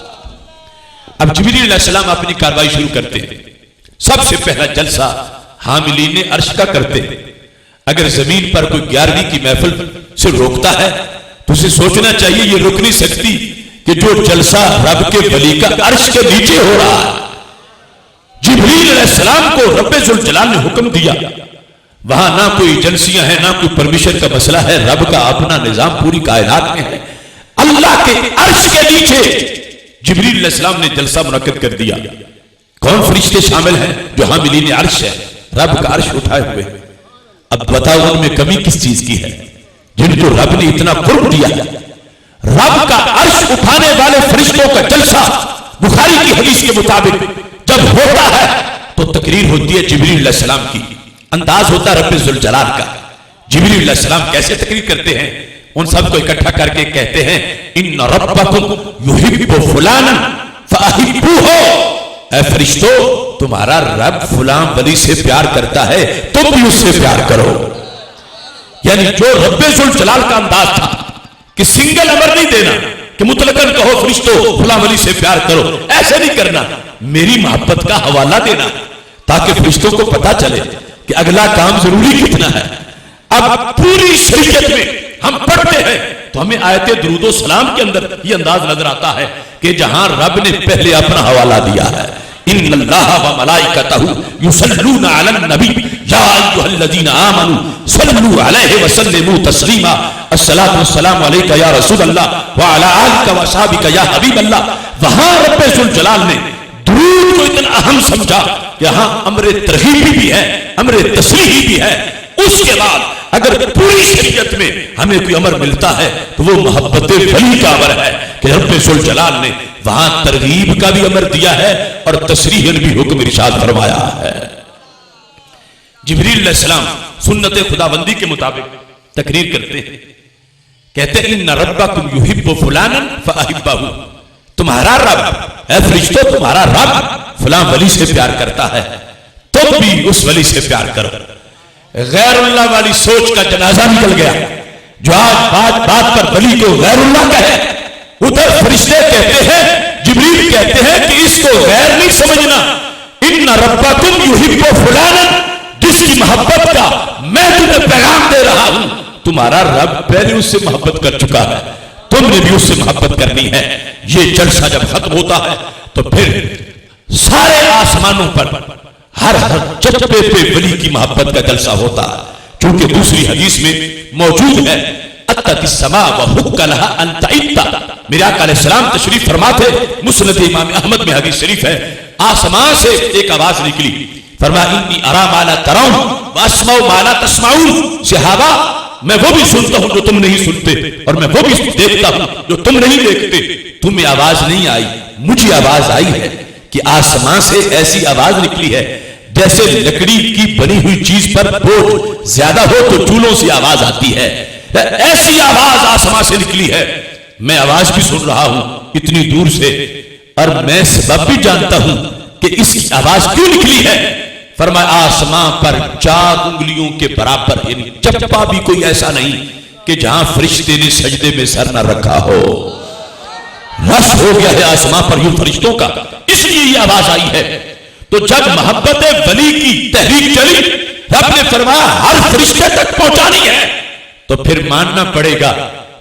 اب جبریل علیہ السلام اپنی کارروائی شروع کرتے ہیں. سب سے پہلا جلسہ حاملین عرش کا کرتے. اگر زمین پر کوئی 11ویں کی محفل سے روکتا ہے تو اسے سوچنا چاہیے یہ رک نہیں سکتی کہ جو جلسہ رب کے ولی کا عرش کے نیچے ہو رہا ہے. جبریل علیہ السلام کو رب ذوالجلال نے حکم دیا. وہاں نہ کوئی ایجنسیاں ہیں نہ کوئی پرمیشن کا مسئلہ ہے، رب کا اپنا نظام پوری کائنات میں ہے. اللہ کے عرش کے نیچے جبریل علیہ السلام نے جلسہ منعقد کر دیا. کون فرشتے شامل ہیں؟ جو حاملین عرش ہے، رب کا عرش اٹھائے ہوئے. اب بتاؤ ان میں کمی کس چیز کی ہے جن کو رب نے اتنا قرب دیا؟ رب کا عرش اٹھانے والے فرشتوں کا جلسہ بخاری کی حدیث کے مطابق جب ہوتا ہے تو تقریر ہوتی ہے جبریل علیہ السلام کی. انداز ہوتا رب ذوالجلال کا. جبریل علیہ السلام کیسے تقریر کرتے ہیں؟ ان سب کو اکٹھا کر کے کہتے ہیں ان ربکم یحب فلانا فاحبوہ. اے فرشتو تمہارا رب فلاں ولی سے پیار کرتا ہے تم بھی اس سے پیار کرو. یعنی جو رب ذوالجلال کا انداز تھا کہ سنگل امر نہیں دینا کہ مطلقاً کہو فرشتو فلاں ولی سے پیار کرو، ایسے نہیں کرنا. میری محبت کا حوالہ دینا تاکہ فرشتوں کو پتا چلے کہ اگلا کام ضروری کتنا ہے. اب پوری شریعت میں ہم پڑھتے ہیں تو ہمیں آیت درود و سلام کے اندر یہ انداز نظر آتا ہے کہ جہاں رب نے پہلے اپنا حوالہ دیا ہے ان اللہ و ملائکتہ یصلون علی النبی یا ایھا الذین آمنوا صلوا علیہ وسلموا تسلیما الصلاۃ والسلام علیک یا رسول اللہ وعلی آلک واصحابک یا حبیب اللہ. وہاں رب ذوالجلال نے درود کو اتنا اہم سمجھا کہ یہاں امر ترغیبی بھی ہے، امر تصریحی بھی ہے. اس کے بعد اگر پوری شریعت میں ہمیں کوئی امر ملتا ہے تو وہ محبت ولی کا امر ہے کہ رب ذوالجلال نے وہاں ترغیب کا بھی امر دیا ہے اور تصریحاً بھی حکم ارشاد فرمایا ہے۔ جبریل علیہ السلام سنت خداوندی کے مطابق تقریر کرتے ہیں، کہتے ہیں ان ربکم یحب فلانا فاحبہ، تمہارا رب اے فرشتوں تمہارا رب فلاں ولی سے پیار کرتا ہے، تم بھی اس ولی سے پیار کرو۔ غیر اللہ والی سوچ کا جنازہ نکل گیا، جو آج بات بات پر ولی کو غیر اللہ کہے، ادھر فرشتے کہتے ہیں، جبریل کہتے ہیں کہ اس کو غیر نہیں سمجھنا، ان ربکم یحب فلانا، جس کی محبت کا میں تمہیں پیغام دے رہا ہوں تمہارا رب پہلے اس سے محبت کر چکا ہے، تم نے بھی اس سے محبت کرنی ہے۔ یہ جلسہ جب ختم ہوتا ہے تو پھر سارے آسمانوں پر ہر چپے پہ ولی کی محبت کا جلسہ ہوتا ہے، چونکہ دوسری حدیث میں موجود ہے اتت السماء وحق لها ان تعد، میرے آقا علیہ السلام تشریف فرماتے، مسند امام احمد میں حدیث شریف ہے، آسمان سے ایک آواز نکلی، فرمایا انی ارا ما لا ترون واسمع ما لا تسمعون، صحابہ میں وہ بھی سنتا ہوں جو تم نہیں سنتے اور میں وہ بھی دیکھتا ہوں جو تم نہیں دیکھتے۔ تمہیں آواز نہیں آئی، مجھے آواز آئی ہے کہ آسمان سے ایسی آواز نکلی ہے جیسے لکڑی کی بنی ہوئی چیز پر بوجھ زیادہ ہو تو چولوں سے آواز آتی ہے، ایسی آواز آسمان سے نکلی ہے۔ میں آواز بھی سن رہا ہوں اتنی دور سے اور میں سبب بھی جانتا ہوں کہ اس کی آواز کیوں نکلی ہے۔ فرمایا آسمان پر 4 انگلیوں کے برابر، یعنی چپا بھی کوئی ایسا نہیں کہ جہاں فرشتے نے سجدے میں سر نہ رکھا ہو، رش ہو گیا ہے آسمان پر یوں فرشتوں کا، اس لیے یہ آواز آئی ہے۔ تو جب محبت ولی کی تحریک چلی، رب نے فرمایا ہر فرشتے تک پہنچانی ہے، تو پھر ماننا پڑے گا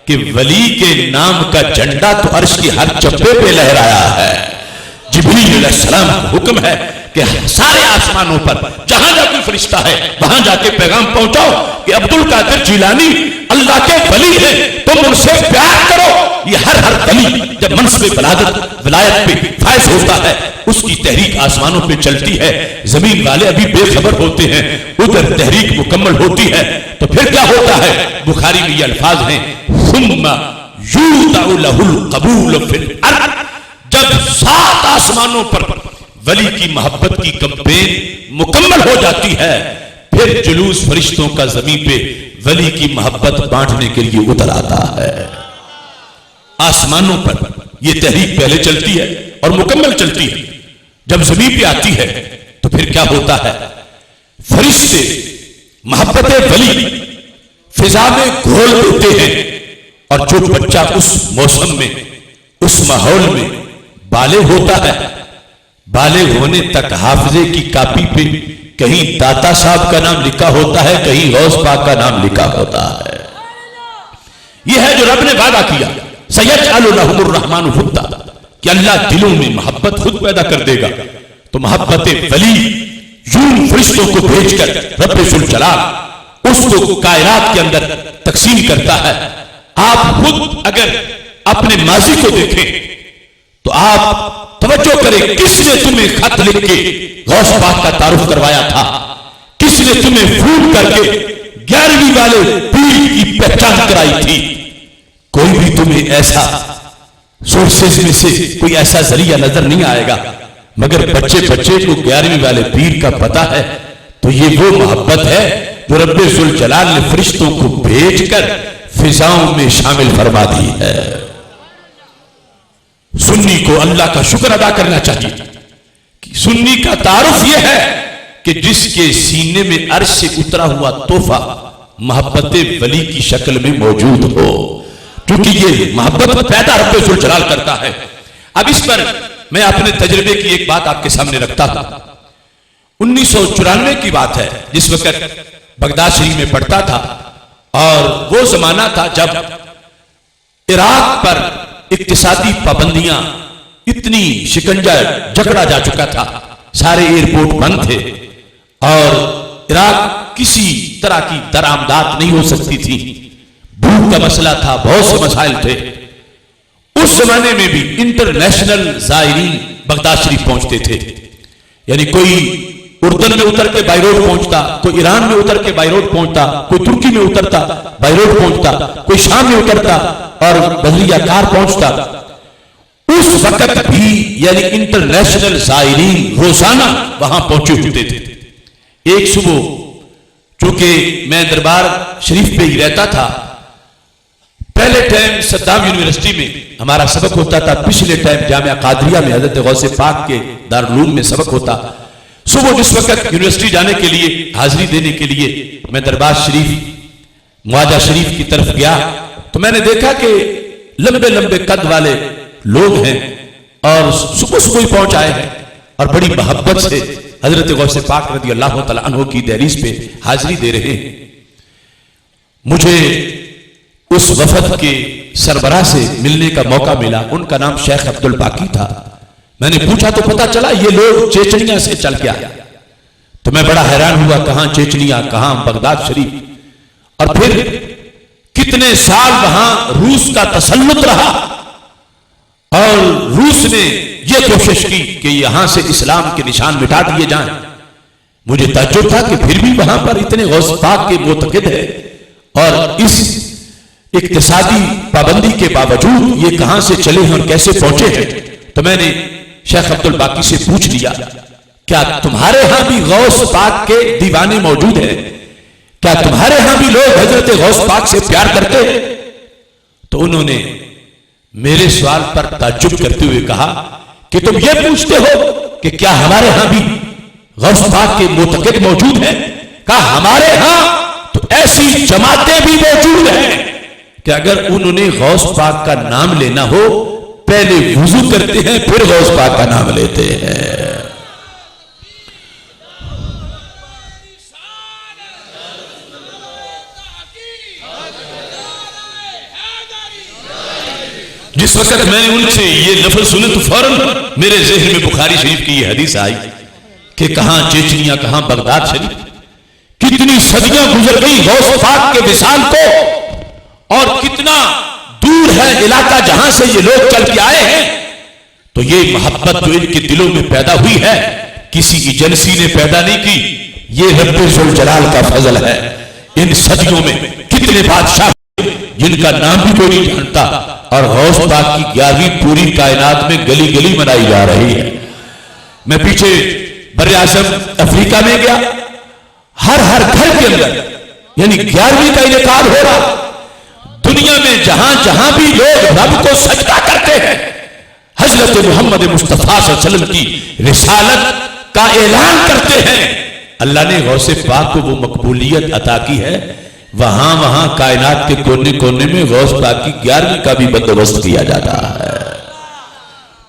کہ ولی کے نام کا جھنڈا تو عرش کی ہر چپے پہ لہرایا ہے۔ جبریل علیہ السلام کا حکم ہے کہ سارے آسمانوں پر جہاں جا کوئی فرشتہ ہے وہاں جا کے پیغام پہنچاؤ کہ عبدالقادر جیلانی اللہ کے ولی ہے، تم ان سے پیار کرو۔ یہ ہر ولی جب منصب ولایت پہ فائز ہوتا ہے اس کی تحریک آسمانوں پہ چلتی ہے، زمین والے ابھی بے خبر ہوتے ہیں، ادھر تحریک مکمل ہوتی ہے تو پھر کیا ہوتا ہے؟ بخاری میں یہ الفاظ ہیں ثم یوضع له القبول فی الارض، جب 7 آسمانوں پر ولی کی محبت کی کمپین مکمل ہو جاتی ہے پھر جلوس فرشتوں کا زمین پہ ولی کی محبت بانٹنے کے لیے اتر آتا ہے۔ آسمانوں پر یہ تحریک پہلے چلتی ہے اور مکمل چلتی ہے، جب زمین پہ آتی ہے تو پھر کیا ہوتا ہے؟ فرشتے محبت ولی فضا میں گھول دیتے ہیں اور جو بچہ اس موسم میں اس ماحول میں بالغ ہوتا ہے، بالغ ہونے تک حافظے کی کاپی پہ کہیں داتا صاحب کا نام لکھا ہوتا ہے، کہیں غوث پاک کا نام لکھا ہوتا ہے۔ یہ ہے جو رب نے وعدہ کیا سَيَجْعَلُ لَهُمُ الرَّحْمَنُ وُدًّا، کہ اللہ دلوں میں محبت خود پیدا کر دے گا۔ تو محبت ولی یوں فرشتوں کو بھیج کر رب ذوالجلال اس کو کائنات کے اندر تقسیم کرتا ہے۔ آپ خود اگر اپنے ماضی کو دیکھیں تو آپ توجہ کریں کس نے تمہیں خط لکھ کے غوث پاک کا تعارف کروایا تھا، کس نے تمہیں فون کر کے 11ویں والے پیر کی پہچان کرائی تھی۔ کوئی بھی تمہیں ایسا سورسز میں سے کوئی ایسا ذریعہ نظر نہیں آئے گا، مگر بچے کو 11ویں والے پیر کا پتہ ہے۔ تو یہ وہ محبت ہے جو رب ذوالجلال نے فرشتوں کو بھیج کر فضاؤں میں شامل فرما دی ہے۔ سنی کو اللہ کا شکر ادا کرنا چاہیے کہ سنی کا تعارف یہ ہے کہ جس کے سینے میں عرش سے اترا ہوا تحفہ محبت ولی کی شکل میں موجود ہو، کیونکہ یہ محبت پیدا رب ذوالجلال کرتا ہے۔ اب اس پر میں اپنے تجربے کی ایک بات آپ کے سامنے رکھتا ہوں۔ 1994 کی بات ہے، جس وقت بغداد شریف میں پڑھتا تھا اور وہ زمانہ تھا جب عراق پر اقتصادی پابندیاں اتنی شکنجہ جکڑا جا چکا تھا، سارے ایئرپورٹ بند تھے اور عراق کسی طرح کی درآمدات نہیں ہو سکتی تھی، بھوک کا مسئلہ تھا، بہت سے مسائل تھے۔ اس زمانے میں بھی انٹرنیشنل زائرین بغداد شریف پہنچتے تھے، یعنی کوئی اردن میں اتر کے بائی روڈ پہنچتا، کوئی ایران میں اتر کے بائی روڈ پہنچتا، کوئی ترکی میں اترتا بائی روڈ پہنچتا، کوئی شام میں اترتا اور بحریہ کار پہنچتا۔ اس وقت بھی یعنی انٹرنیشنل زائرین روزانہ وہاں پہنچے ہوتے تھے۔ ایک صبح چونکہ میں دربار شریف پہ ہی رہتا تھا، پہلے ٹائم صدام یونیورسٹی میں ہمارا سبق ہوتا تھا، پچھلے ٹائم جامعہ قادریہ میں حضرت غوث پاک کے دارالعلوم میں سبق ہوتا۔ صبح جس وقت یونیورسٹی جانے کے لیے حاضری دینے کے لیے میں دربار شریف معاہدہ شریف کی طرف گیا تو میں نے دیکھا کہ لمبے لمبے قد والے لوگ ہیں اور صبح صبح ہی پہنچ آئے ہیں اور بڑی محبت سے حضرت غوث پاک رضی اللہ تعالیٰ عنہ کی دہلیز پہ حاضری دے رہے ہیں۔ مجھے اس وفد کے سربراہ سے ملنے کا موقع ملا، ان کا نام شیخ عبد الباقی تھا۔ میں نے پوچھا تو پتا چلا یہ لوگ چیچنیا سے چل کے آئے، تو میں بڑا حیران ہوا، کہاں چیچنیا، کہاں بغداد شریف، اور پھر کتنے سال وہاں روس کا تسلط رہا اور روس نے یہ کوشش کی کہ یہاں سے اسلام کے نشان مٹا دیے جائیں۔ مجھے تعجب تھا کہ پھر بھی وہاں پر اتنے غوث پاک کے معتقد ہیں اور اس اقتصادی پابندی کے باوجود یہ کہاں سے چلے ہیں اور کیسے پہنچے ہیں۔ تو میں نے شیخ عبد الباقی سے پوچھ لیا، کیا تمہارے ہاں بھی غوث پاک کے دیوانے موجود ہیں؟ کیا تمہارے ہاں بھی لوگ حضرت غوث پاک سے پیار کرتے ہیں؟ تو انہوں نے میرے سوال پر تعجب کرتے ہوئے کہا کہ تم یہ پوچھتے ہو کہ کیا ہمارے ہاں بھی غوث پاک کے معتقد موجود ہیں؟ کہا ہمارے ہاں تو ایسی جماعتیں بھی موجود ہیں کہ اگر انہوں نے غوث پاک کا نام لینا ہو پہلے وضو کرتے ہیں پھر غوث پاک کا نام لیتے ہیں۔ جس وقت میں نے ان سے یہ لفظ سنے تو فوراً میرے ذہن میں بخاری شریف کی یہ حدیث آئی کہ کہاں چیچنیا، کہاں بغداد شریف، کتنی صدیاں گزر گئی غوث پاک کے وصال کو، اور کتنا دور ہے علاقہ جہاں سے یہ لوگ چل کے آئے ہیں۔ تو یہ محبت جو ان کے دلوں میں پیدا ہوئی ہے کسی ایجنسی نے پیدا نہیں کی، یہ رب ذوالجلال کا فضل ہے۔ ان صدیوں میں کتنے بادشاہ جن کا نام بھی کوئی نہیں جانتا، اور غوث پاک کی 11ویں پوری کائنات میں گلی گلی منائی جا رہی ہے۔ میں پیچھے بر اعظم افریقہ میں گیا، ہر گھر کے اندر یعنی 11ویں کا انعقاد ہو رہا۔ دنیا میں جہاں جہاں بھی لوگ رب کو سجدہ کرتے ہیں، حضرت محمد مصطفیٰ صلی اللہ علیہ وسلم کی رسالت کا اعلان کرتے ہیں، اللہ نے غوث پاک کو وہ مقبولیت عطا کی ہے، وہاں کائنات کے کونے کونے میں غوث پاک کی 11ویں کا بھی بندوبست کیا جاتا ہے۔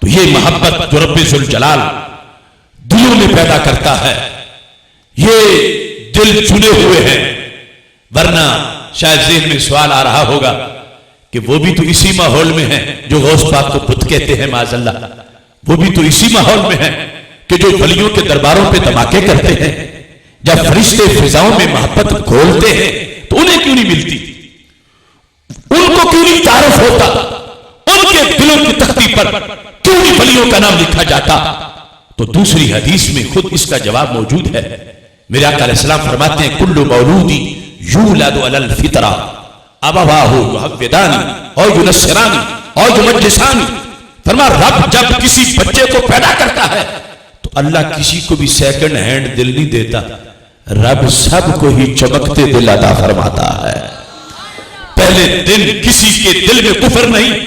تو یہ محبت جو رب ذوالجلال دلوں میں پیدا کرتا ہے، یہ دل چنے ہوئے ہیں، ورنہ شاید ذہن میں سوال آ رہا ہوگا کہ وہ بھی تو اسی ماحول میں ہیں جو غوث پاک کو بت کہتے ہیں، معاذ اللہ، وہ بھی تو اسی ماحول میں ہیں کہ جو ولیوں کے درباروں پہ دھماکے کرتے ہیں۔ جب فرشتے فضاؤں میں محبت کھولتے ہیں تو انہیں کیوں نہیں ملتی، ان کو کیوں نہیں تعارف ہوتا، ان کے دلوں کی تختی پر کیوں نہیں ولیوں کا نام لکھا جاتا؟ تو دوسری حدیث میں خود اس کا جواب موجود ہے۔ میرے آقا علیہ السلام فرماتے ہیں کل مولود یولد علی الفطرہ ابواہ یحودانی اور ینصرانی اور یمجسانی۔ فرما رب جب کسی بچے کو پیدا کرتا ہے تو اللہ کسی کو بھی سیکنڈ ہینڈ دل نہیں دیتا، رب سب کو ہی چمکتے دل عطا فرماتا ہے۔ پہلے دن کسی کے دل میں کفر نہیں،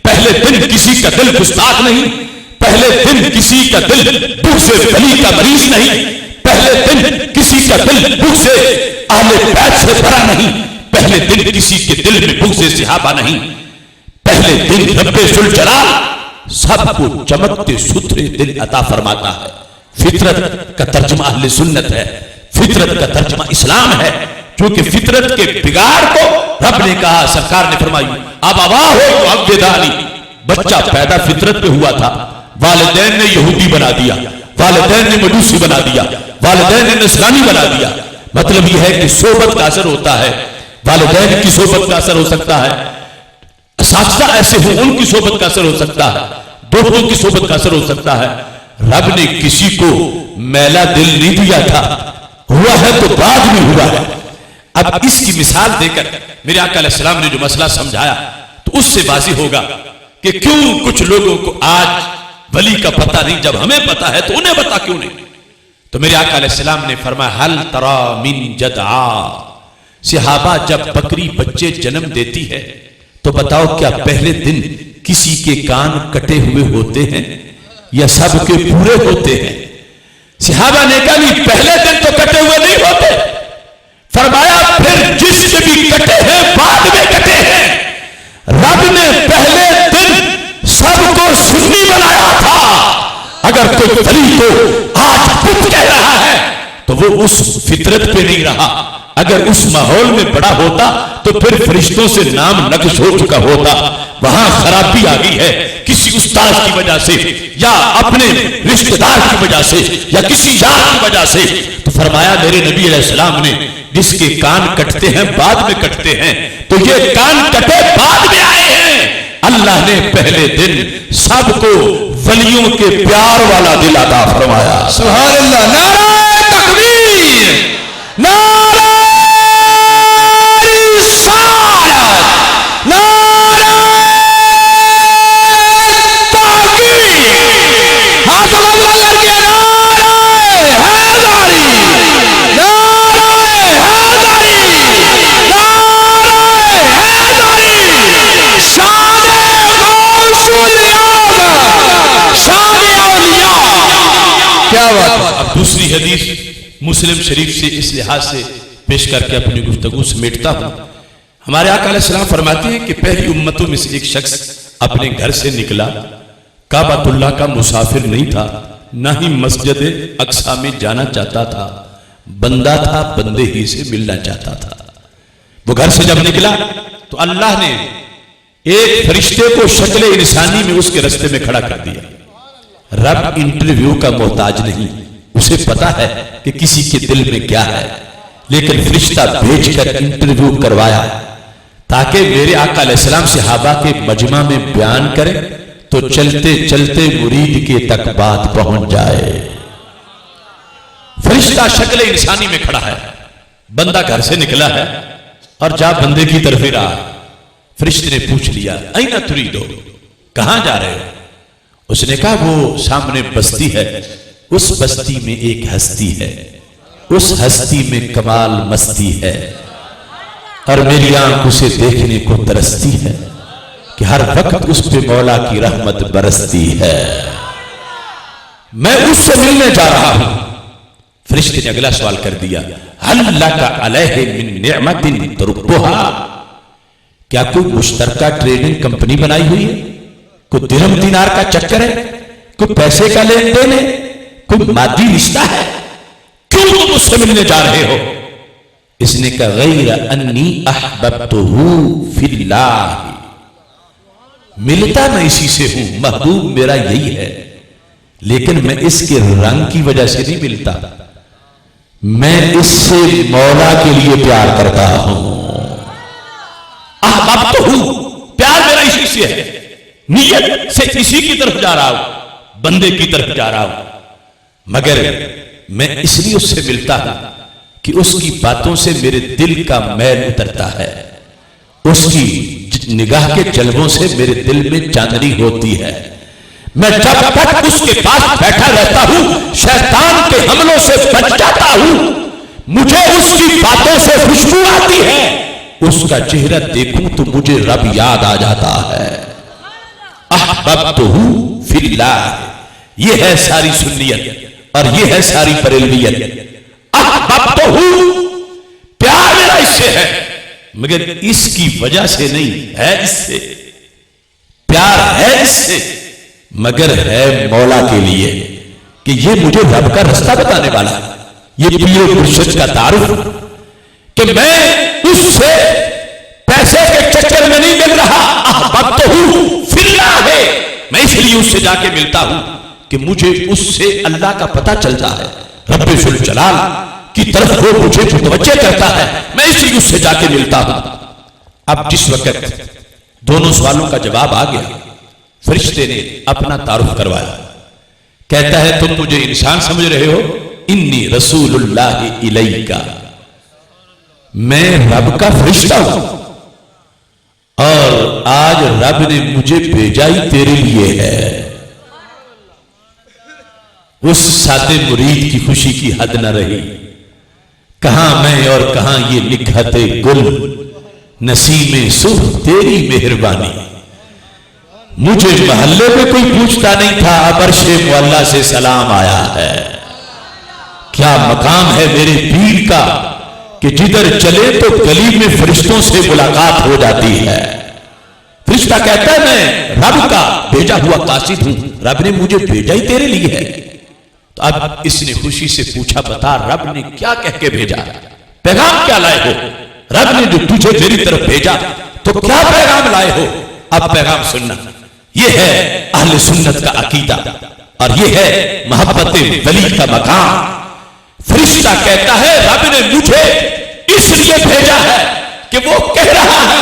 پہلے دن کسی کا دل گستاخ نہیں، پہلے دن کسی کا دل بغض ولی کا مریض نہیں، پہلے دن کسی کا دل بغض اہل بیت سے بھرا نہیں، پہلے دن کسی کے دل میں بغض صحابہ نہیں، پہلے دن رب ذوالجلال سب کو چمکتے ستھرے دل عطا فرماتا ہے۔ فطرت کا ترجمہ اہل سنت ہے، فطرت کا ترجمہ اسلام ہے، کیونکہ فطرت کے بگاڑ کو رب نے کہا، سرکار نے فرمائی ابواہ یحودانی، بچہ پیدا فطرت پہ ہوا تھا، والدین نے یہودی بنا دیا، والدین نے مجوسی بنا دیا، والدین نے نصرانی بنا دیا۔ مطلب یہ ہے کہ صحبت کا اثر ہوتا ہے، والدین کی صحبت کا اثر ہو سکتا ہے، اساتذہ ایسے ہوں ان کی صحبت کا اثر ہو سکتا ہے، دوستوں کی صحبت کا اثر ہو سکتا ہے، رب نے کسی کو میلا دل نہیں دیا تھا، ہوا ہے تو بعد میں ہوا ہے۔ اب اس کی مثال دے کر میرے آقا علیہ السلام نے جو مسئلہ سمجھایا تو اس سے واضح ہوگا کہ کیوں کچھ لوگوں کو آج ولی کا پتہ نہیں، جب ہمیں پتہ ہے تو انہیں پتہ کیوں نہیں۔ تو میرے آقا علیہ السلام نے فرمایا حل ترا من جدعا، صحابہ جب بکری بچے جنم دیتی ہے تو بتاؤ کیا پہلے دن کسی کے کان کٹے ہوئے ہوتے ہیں یا سب کے پورے ہوتے ہیں؟ صحابہ نے کہا نہیں، پہلے دن تو کٹے ہوئے نہیں ہوتے۔ فرمایا پھر جس کے بھی کٹے ہیں بعد میں کٹے ہیں۔ رب نے پہلے دن سب کو سنی بنایا تھا۔ اگر کوئی ولی کو آج بت کہہ رہا ہے تو وہ اس فطرت پہ نہیں رہا، اگر اس ماحول میں بڑا ہوتا تو پھر فرشتوں سے نام نقش ہو چکا ہوتا۔ وہاں خرابی آ گئی ہے کسی استاد کی وجہ سے یا اپنے رشتہ دار کی وجہ سے یا کسی یار کی وجہ سے، تو فرمایا میرے نبی علیہ السلام نے جس کے کان کٹتے ہیں بعد میں کٹتے ہیں، تو یہ کان کٹے بعد میں آئے ہیں۔ اللہ نے پہلے دن سب کو ولیوں کے پیار والا دل عطا فرمایا۔ سبحان اللہ، نعرہ تکبیر، نعرہ رسالت، نعرہ تحقیق، ہاتھ بلند کر کے نعرہ حیدری، نعرہ حیدری، نعرہ حیدری، شان غوث الاعظم، شان اولیاء۔ کیا بات ہے۔ اب دوسری حدیث مسلم شریف سے اس لحاظ سے پیش کر کے اپنی گفتگو سمیٹتا ہوں۔ ہمارے آقا علیہ السلام فرماتے ہیں کہ پہلی امتوں میں سے ایک شخص اپنے گھر سے نکلا، کعبۃ اللہ کا مسافر نہیں تھا، نہ ہی مسجد اقصی میں جانا چاہتا تھا، بندہ تھا، بندے ہی سے ملنا چاہتا تھا۔ وہ گھر سے جب نکلا تو اللہ نے ایک فرشتے کو شکل انسانی میں اس کے رستے میں کھڑا کر دیا۔ رب انٹرویو کا محتاج نہیں، اسے پتا ہے کہ کسی کے دل میں کیا ہے، لیکن فرشتہ بھیج کر انٹرویو کروایا تاکہ میرے آقا علیہ السلام صحابہ کے مجمع میں بیان کریں تو چلتے چلتے مرید کے تک بات پہنچ جائے۔ فرشتہ شکل انسانی میں کھڑا ہے، بندہ گھر سے نکلا ہے اور جا بندے کی طرف ہی رہا۔ فرشتے نے پوچھ لیا اینا تریدو، کہاں جا رہے ہو؟ اس نے کہا وہ سامنے بستی ہے، اس بستی میں ایک ہستی ہے، اس ہستی میں کمال مستی ہے اور میری آنکھ اسے دیکھنے کو ترستی ہے کہ ہر وقت اس پہ مولا کی رحمت برستی ہے، میں اس سے ملنے جا رہا ہوں۔ فرشتے نے اگلا سوال کر دیا ہل لک علیہ من نعمت تربھا، کیا کوئی مشترکہ ٹریڈنگ کمپنی بنائی ہوئی ہے؟ کوئی درہم دینار کا چکر ہے؟ کوئی پیسے کا لین دین ہے؟ کوئی مادی رشتہ ہے؟ کیوں تم اس سے ملنے جا رہے ہو؟ اس نے کہا غیر انی احببتہ فی اللہ، ملتا میں اسی سے ہوں، محبوب میرا یہی ہے، لیکن میں اس کے رنگ کی وجہ سے نہیں ملتا، میں اس سے مولا کے لیے پیار کرتا ہوں۔ احببتہ، پیار میرا اسی سے ہے، نیت سے اسی کی طرف جا رہا ہوں، بندے کی طرف جا رہا ہوں، مگر میں اس لیے اس سے ملتا ہوں کہ اس کی باتوں سے میرے دل کا میل اترتا ہے، اس کی نگاہ کے جلووں سے میرے دل میں چاندنی ہوتی ہے، میں جب تک اس کے پاس بیٹھا رہتا ہوں شیطان کے حملوں سے بچ جاتا ہوں، مجھے اس کی باتوں سے خوشبو آتی ہے، اس کا چہرہ دیکھوں تو مجھے رب یاد آ جاتا ہے۔ احببتہ فی اللہ، یہ ہے ساری سنیت اور یہ ہے ساری بریلویت۔ احببتہ، پیار میرا اس سے ہے، مگر اس کی وجہ سے نہیں، ہے اس سے پیار، ہے اس سے مگر ہے مولا کے لیے کہ یہ مجھے رب کا رستہ بتانے والا ہے، یہ پیر و مرشد کا تعارف کہ میں اس سے پیسے کے چکر میں نہیں مل رہا، احببتہ فی اللہ ہے، میں اس لیے اس سے جا کے ملتا ہوں کہ مجھے اس سے اللہ کا پتہ چلتا ہے، رب ذوالجلال کی طرف وہ مجھے متوجہ کرتا ہے، میں اس لیے اس سے جا کے ملتا ہوں۔ اب جس وقت دونوں سوالوں کا جواب آ گیا، فرشتے نے اپنا تعارف کروایا، کہتا ہے تم مجھے انسان سمجھ رہے ہو، انی رسول اللہ الیکا، میں رب کا فرشتہ ہوں، اور آج رب نے مجھے بھیجا ہی تیرے لیے ہے۔ اس سادے مرید کی خوشی کی حد نہ رہی، کہاں میں اور کہاں یہ نکہت گل، نسیم صبح تیری مہربانی۔ مجھے محلے میں کوئی پوچھتا نہیں تھا، اب عرش معلیٰ سے سلام آیا ہے۔ کیا مقام ہے میرے پیر کا کہ جدھر چلے تو گلی میں فرشتوں سے ملاقات ہو جاتی ہے۔ فرشتہ کہتا ہے میں رب کا بھیجا ہوا قاصد ہوں، رب نے مجھے بھیجا ہی تیرے لیے ہے۔ تو اب اس نے خوشی سے پوچھا بتا رب نے کیا کہہ کے بھیجا، پیغام کیا لائے ہو؟ رب نے جو تجھے میری طرف بھیجا تو کیا پیغام لائے ہو؟ اب پیغام سننا، یہ ہے اہل سنت کا عقیدہ اور یہ ہے محبت ولی کا مقام۔ فرشتہ کہتا ہے رب نے مجھے اس لیے بھیجا ہے کہ وہ کہہ رہا ہے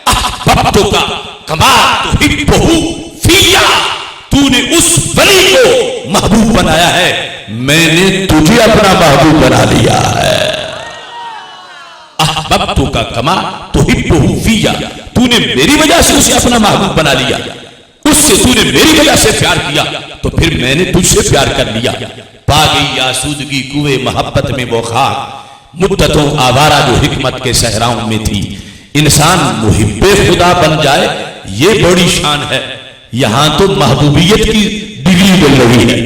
احببتک کما تحبہ فیا، تو نے اس ولی کو محبوب بنایا ہے، میں نے تجھے اپنا محبوب بنا لیا ہے۔ احببتک کما تحبہ فیا، تو نے میری وجہ سے اسے اپنا محبوب بنا لیا، اس سے تو نے میری وجہ سے پیار کیا تو پھر میں نے تجھ سے پیار کر لیا۔ پا گئی آسودگی کوئے محبت میں وہ خاک، مدتوں آوارہ جو حکمت کے صحراؤں میں تھی۔ انسان محب خدا بن جائے یہ بڑی شان ہے، یہاں تو محبوبیت کی ڈگری مل رہی ہے۔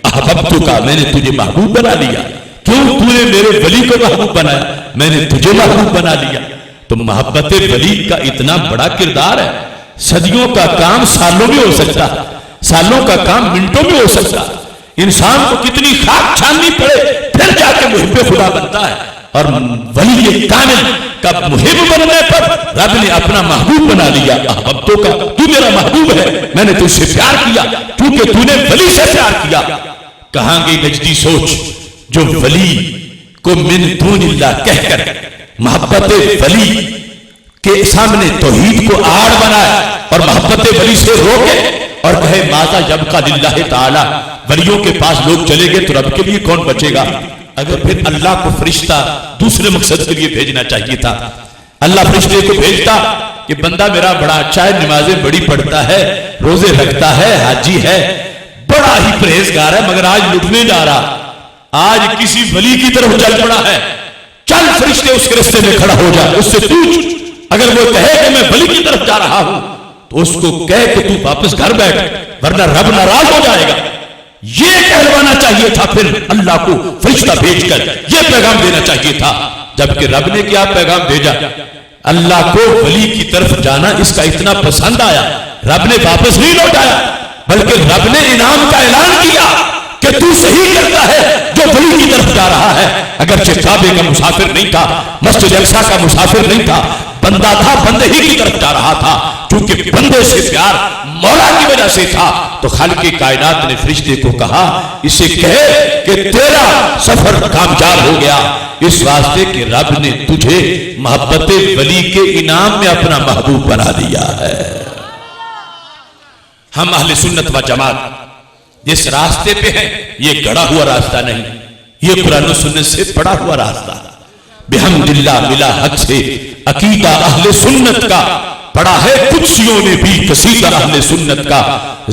احببتک کا میں نے تجھے محبوب بنا لیا، کیوں؟ تو نے میرے ولی کو محبوب بنایا، میں نے تجھے محبوب بنا لیا۔ تو محبت ولی کا اتنا بڑا کردار ہے، صدیوں کا کام سالوں میں ہو سکتا، سالوں کا کام منٹوں میں ہو سکتا۔ انسان کو کتنی خاک چھاننی پڑے پھر جا کے محب خدا بنتا ہے، اور ولی کامل کا محب بننے پر رب نے اپنا محبوب بنا لیا۔ احببتک کا تو میرا محبوب ہے، میں نے تجھ سے پیار کیا کیونکہ تو نے ولی سے پیار کیا۔ کہاں گئی نجدی سوچ جو ولی کو من دون اللہ کہہ کر محبت ولی کے سامنے توحید کو آڑ بنائے اور محبت ولی سے روکے اور کہے ماذا یبقى للہ تعالی، ولیوں کے پاس لوگ چلے گئے تو رب کے لیے کون بچے گا؟ اگر پھر اللہ کو فرشتہ دوسرے مقصد کے لیے بھیجنا چاہیے تھا، اللہ فرشتے کو بھیجتا کہ بندہ میرا بڑا اچھا ہے، نمازیں بڑی پڑھتا ہے، روزے رکھتا ہے، حاجی ہے، بڑا ہی پرہیزگار ہے، مگر آج لٹنے جا رہا، آج کسی ولی کی طرف چل پڑا ہے، چل فرشتے اس کے رستے میں کھڑا ہو جا، اس سے پوچھ، اگر وہ کہے کہ میں ولی کی طرف جا رہا ہوں تو اس کو کہے کہ تو واپس گھر بیٹھ ورنہ رب ناراض ہو جائے گا۔ یہ کہلوانا چاہیے تھا پھر اللہ کو فرشتہ بھیج کر، یہ پیغام دینا چاہیے تھا، جبکہ رب نے کیا پیغام بھیجا؟ اللہ کو ولی کی طرف جانا اس کا اتنا پسند آیا، رب نے واپس نہیں لوٹایا، بلکہ رب نے انعام کا اعلان کیا کہ تو صحیح کرتا ہے جو ولی کی طرف جا رہا ہے۔ اگرچہ کعبے کا مسافر نہیں تھا، مسجد اقصیٰ کا مسافر نہیں تھا، بندہ تھا، بندے ہی کی طرف جا رہا تھا، چونکہ بندے سے پیار مولا کی وجہ سے تھا تو خالق کائنات نے فرشتے کو کہا اسے کہے کہ تیرا سفر کامیاب ہو گیا، اس واسطے کہ رب نے تجھے محبت ولی کے انعام میں اپنا محبوب بنا دیا ہے۔ ہم اہل سنت و جماعت جس راستے پہ ہیں یہ گڑا ہوا راستہ نہیں، یہ قرآن و سنت سے پڑا ہوا راستہ، بحمد اللہ ملا حق سے عقیدہ اہل سنت کا پڑا ہے، قدسیوں نے بھی قصیدہ اہل سنت کا،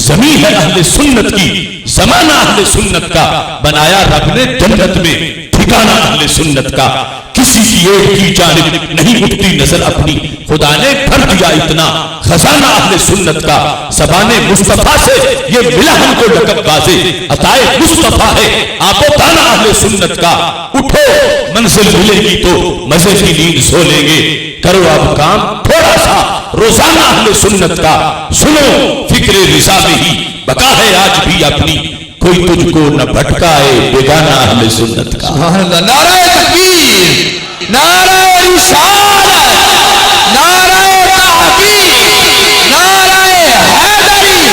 زمین ہے اہل سنت کی، زمانہ اہل سنت کا، بنایا رب نے جنت میں ٹھکانہ اہل سنت کا، کسی کی ایک کی جانب نہیں اٹھتی نظر اپنی، خدا نے بھر دیا اتنا خزانہ اہل سنت کا، زبان مصطفیٰ سے یہ ملا ہم کو لقب واضح، عطائے مصطفیٰ ہے آپ و دانہ اہل سنت کا، اٹھو منزل ملے گی تو مزے کی نیند سو لیں گے، کرو اب کام تھوڑا سا روزانہ اہل سنت کا، سنو فکر رضا میں ہی بقا ہے آج بھی اپنی، کوئی تجھ کو نہ بھٹکائے بیگانہ اہل سنت کا۔ نعرہ تکبیر، نعرہ رسالت، نعرہ تحقیق، نعرہ حیدری،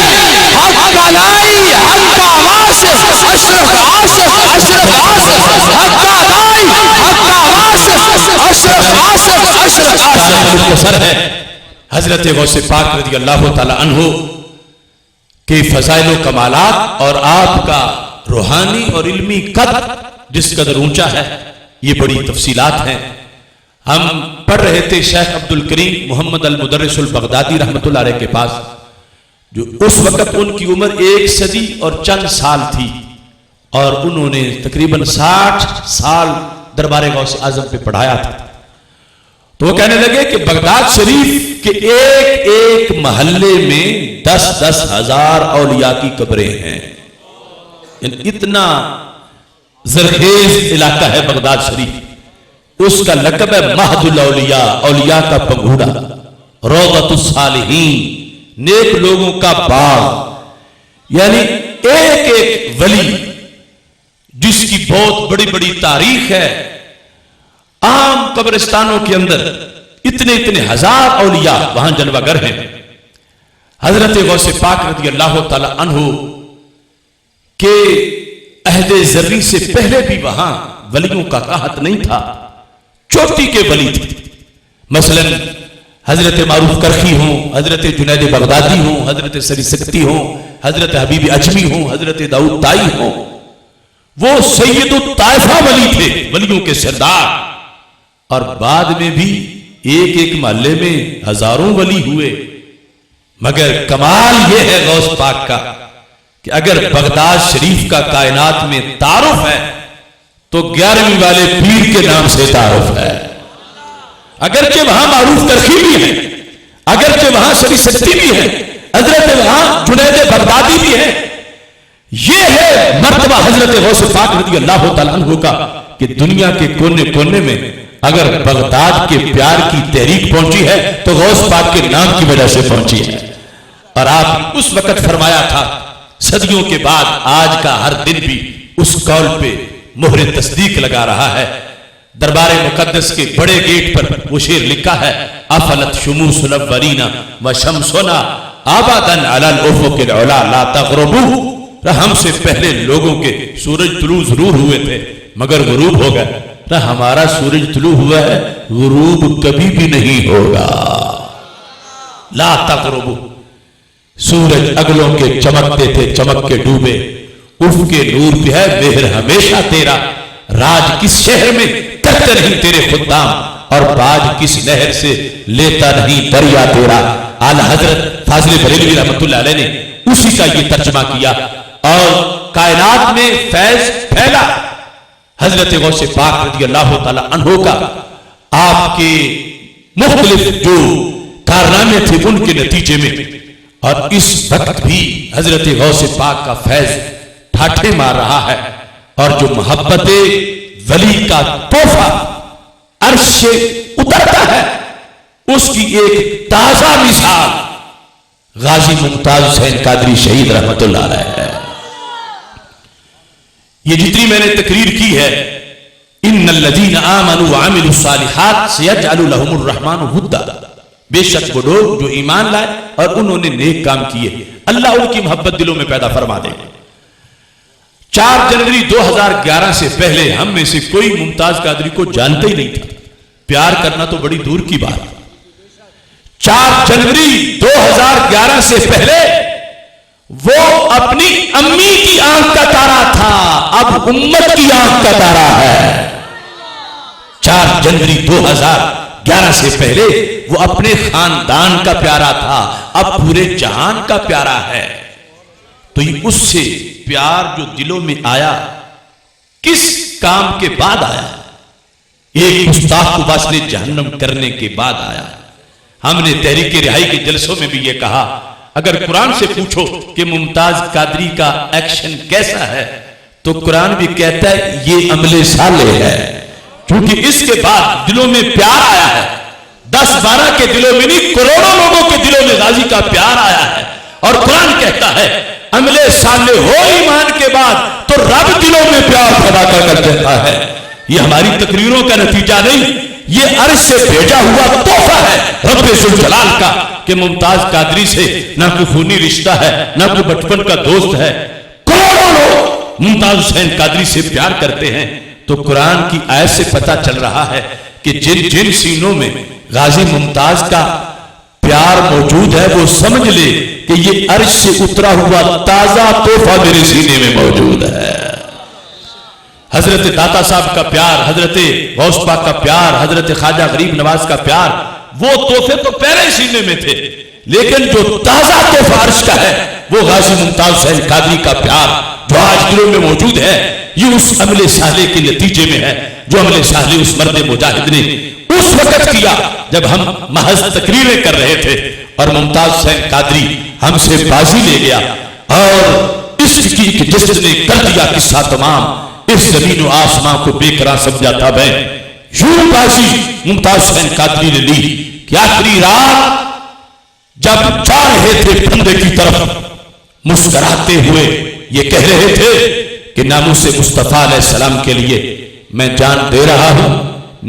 حق علائی، حق عواصف، اشرف عاصف، اشرف عاصف، حق علائی، حق عواصف، اشرف عاصف، اشرف عاصف۔ مختصر ہے، حضرت غوث پاک رضی اللہ تعالی عنہ کہ فضائل و کمالات اور آپ کا روحانی اور علمی قدر جس قدر اونچا ہے، یہ بڑی تفصیلات ہیں۔ ہم پڑھ رہے تھے شیخ عبد الکریم محمد المدرس البغدادی رحمۃ اللہ علیہ کے پاس، جو اس وقت ان کی عمر 1 صدی اور چند سال تھی، اور انہوں نے تقریباً 60 سال دربار غوث اعظم پہ پڑھایا تھا۔ تو وہ کہنے لگے کہ بغداد شریف کے ایک ایک محلے میں 10-10 ہزار اولیاء کی قبریں ہیں، یعنی اتنا زرخیز علاقہ ہے بغداد شریف۔ اس کا لقب ہے مہد الاولیاء، اولیاء کا پنگھوڑا، روضۃ الصالحین، نیک لوگوں کا باغ، یعنی ایک ایک ولی جس کی بہت بڑی بڑی تاریخ ہے، عام قبرستانوں کے اندر اتنے اتنے ہزار اولیاء وہاں جلوہ گر ہیں۔ حضرت غوث پاک رضی اللہ تعالی عنہ کے عہد زرعی سے پہلے بھی وہاں ولیوں کا قحط نہیں تھا، چوٹی کے ولی تھے۔ مثلا حضرت معروف کرخی ہوں، حضرت جنید بغدادی ہوں، حضرت سری سکتی ہوں، حضرت حبیب اجمی ہوں، حضرت داؤد تائی ہوں، وہ سید الطائفہ ولی تھے، ولیوں کے سردار۔ اور بعد میں بھی ایک ایک محلے میں ہزاروں ولی ہوئے۔ مگر کمال یہ ہے غوث پاک کا کہ اگر بغداد شریف کا کائنات میں تعارف ہے تو 11ویں والے پیر کے نام سے تعارف ہے۔ اگرچہ وہاں معروف کرخی بھی ہے، اگرچہ وہاں سری سکتی بھی ہے، حضرت وہاں جنید بغدادی بھی ہے، یہ ہے مرتبہ حضرت غوث پاک رضی اللہ تعالیٰ عنہ کا کہ دنیا کے کونے کونے میں اگر بغداد کے پیار کی تحریک پہنچی ہے تو غوث پاک کے نام کی وجہ سے پہنچی ہے۔ اور آپ اس وقت فرمایا تھا، صدیوں کے بعد آج کا ہر دن بھی اس قول پہ مہر تصدیق لگا رہا ہے۔ دربار مقدس کے بڑے گیٹ پر وہ شعر لکھا ہے، افلت شموس الاولین وشمسنا ابدا علی الافق العلا لا تغربوا، ہم سے پہلے لوگوں کے سورج طلوع ضرور ہوئے تھے مگر غروب ہو گئے، ہمارا سورج طلوع ہوا ہے، غروب کبھی بھی نہیں ہوگا۔ لا تغربوا، سورج اگلوں کے چمکتے تھے، چمک کے ڈوبے، اف کے نور پہ ہے مہر ہمیشہ تیرا، راج کس شہر میں کرتے نہیں تیرے خدام، اور باج کس نہر سے لیتا نہیں دریا تیرا۔ اعلی حضرت فاضل بریلوی رحمۃ اللہ علیہ نے اسی کا یہ ترجمہ کیا، اور کائنات میں فیض پھیلا۔ حضرت غوث پاک رضی اللہ تعالی عنہ کا آپ کے مختلف جو کارنامے تھے ان کے نتیجے میں، اور اس وقت بھی حضرت غوث پاک کا فیض ٹھاٹھے مار رہا ہے، اور جو محبت ولی کا تحفہ عرش سے اترتا ہے، اس کی ایک تازہ مثال غازی ممتاز حسین قادری شہید رحمت اللہ علیہ ہے۔ یہ جتنی میں نے تقریر کی ہے، ان الذین آمنوا وعملوا الصالحات سیجعل لهم الرحمن ودا، بے شک وہ لوگ جو ایمان لائے اور انہوں نے نیک کام کیے، اللہ ان کی محبت دلوں میں پیدا فرما دے گا۔ 4 جنوری 2011 سے پہلے ہم میں سے کوئی ممتاز قادری کو جانتا ہی نہیں تھا، پیار کرنا تو بڑی دور کی بات۔ 4 جنوری 2011 سے پہلے وہ اپنی امی کی آنکھ کا تارا تھا، اب امت کی آنکھ کا تارا ہے۔ 4 جنوری 2011 سے پہلے وہ اپنے خاندان کا پیارا تھا، اب پورے جہان کا پیارا ہے۔ تو یہ اس سے پیار جو دلوں میں آیا کس کام کے بعد آیا؟ ایک گستاخ کو واسطے جہنم کرنے کے بعد آیا۔ ہم نے تحریک رہائی کے جلسوں میں بھی یہ کہا، اگر قرآن سے پوچھو کہ ممتاز قادری کا ایکشن کیسا ہے تو قرآن بھی کہتا ہے یہ عمل صالح ہے، کیونکہ اس کے بعد دلوں میں پیار آیا ہے۔ 10-12 کے دلوں میں نہیں، کروڑوں لوگوں کے دلوں میں غازی کا پیار آیا ہے، اور قرآن کہتا ہے عمل صالح ہو ایمان کے بعد تو رب دلوں میں پیار پیدا کر دیتا ہے۔ یہ ہماری تقریروں کا نتیجہ نہیں، یہ عرش سے بھیجا ہوا تحفہ ہے رب ذوالجلال کا کہ ممتاز قادری سے نہ کوئی خونی رشتہ ہے، نہ کوئی بچپن کا دوست ہے، کروڑوں لوگ ممتاز حسین قادری سے پیار کرتے ہیں۔ تو قرآن کی آیت سے پتہ چل رہا ہے کہ جن جن سینوں میں غازی ممتاز کا پیار موجود ہے وہ سمجھ لے کہ یہ عرش سے اترا ہوا تازہ تحفہ میرے سینے میں موجود ہے. حضرت داتا صاحب کا پیار، حضرت غوث پاک کا پیار، حضرت خواجہ غریب نواز کا پیار، وہ تحفے تو پہلے سینے میں تھے، لیکن جو تازہ تحفہ عرش کا ہے وہ غازی ممتاز حسین قادری کا پیار جو آج دلوں میں موجود ہے. یہ اس عمل صالح کے نتیجے میں ہے جو عمل صالح اس مرد مجاہد نے اس وقت کیا جب ہم محض تقریریں کر رہے تھے اور ممتاز حسین قادری ہم سے بازی لے گیا اور اس کی جس نے کر دیا قصہ تمام، اس زمین و آسمان کو بے قرار سمجھا تھا میں. یوں بازی ممتاز حسین قادری نے لی کہ آخری رات جب جا رہے تھے بندے کی طرف مسکراتے ہوئے یہ کہہ رہے تھے کہ ناموس مصطفیٰ علیہ السلام کے لیے میں جان دے رہا ہوں،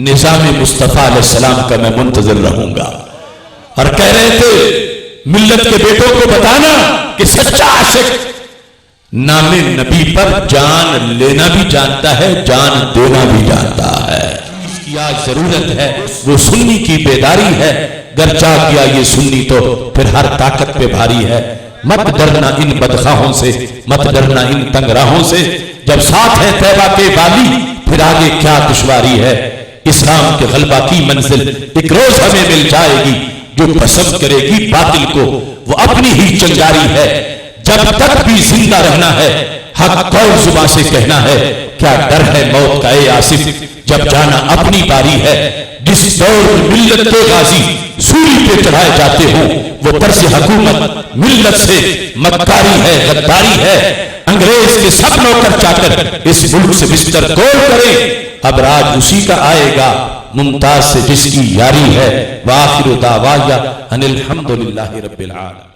نظام مصطفیٰ علیہ السلام کا میں منتظر رہوں گا. اور کہہ رہے تھے ملت کے بیٹوں کو بتانا کہ سچا عاشق نام نبی پر جان لینا بھی جانتا ہے، جان دینا بھی جانتا ہے. اس کی آج ضرورت ہے وہ سنی کی بیداری ہے، گر چاہ کیا یہ سنی تو پھر ہر طاقت پہ بھاری ہے. مت ڈرنا ان بدخواہوں سے، مت ڈرنا ان تنگ راہوں سے، جب ساتھ ہے طیبہ کے والی پھر آگے کیا دشواری ہے. اسلام کے غلبہ کی منزل ایک روز ہمیں مل جائے گی، جو پسند کرے گی باطل کو وہ اپنی ہی چنگاری ہے. جب تک بھی زندہ رہنا ہے حق قول زبان سے کہنا ہے، کیا ڈر ہے موت کا اے آصف جب جانا اپنی باری ہے. جس دور ملت کے غازی سوری پہ چڑھائے جاتے ہوں وہ طرز حکومت ملت سے مکاری ہے، غداری ہے. انگریز کے سب نوکر چاکر اس ملک سے بستر کول کریں، اب راج اسی کا آئے گا ممتاز سے جس کی یاری ہے. وآخر دعوایا ان الحمدللہ رب العالمین.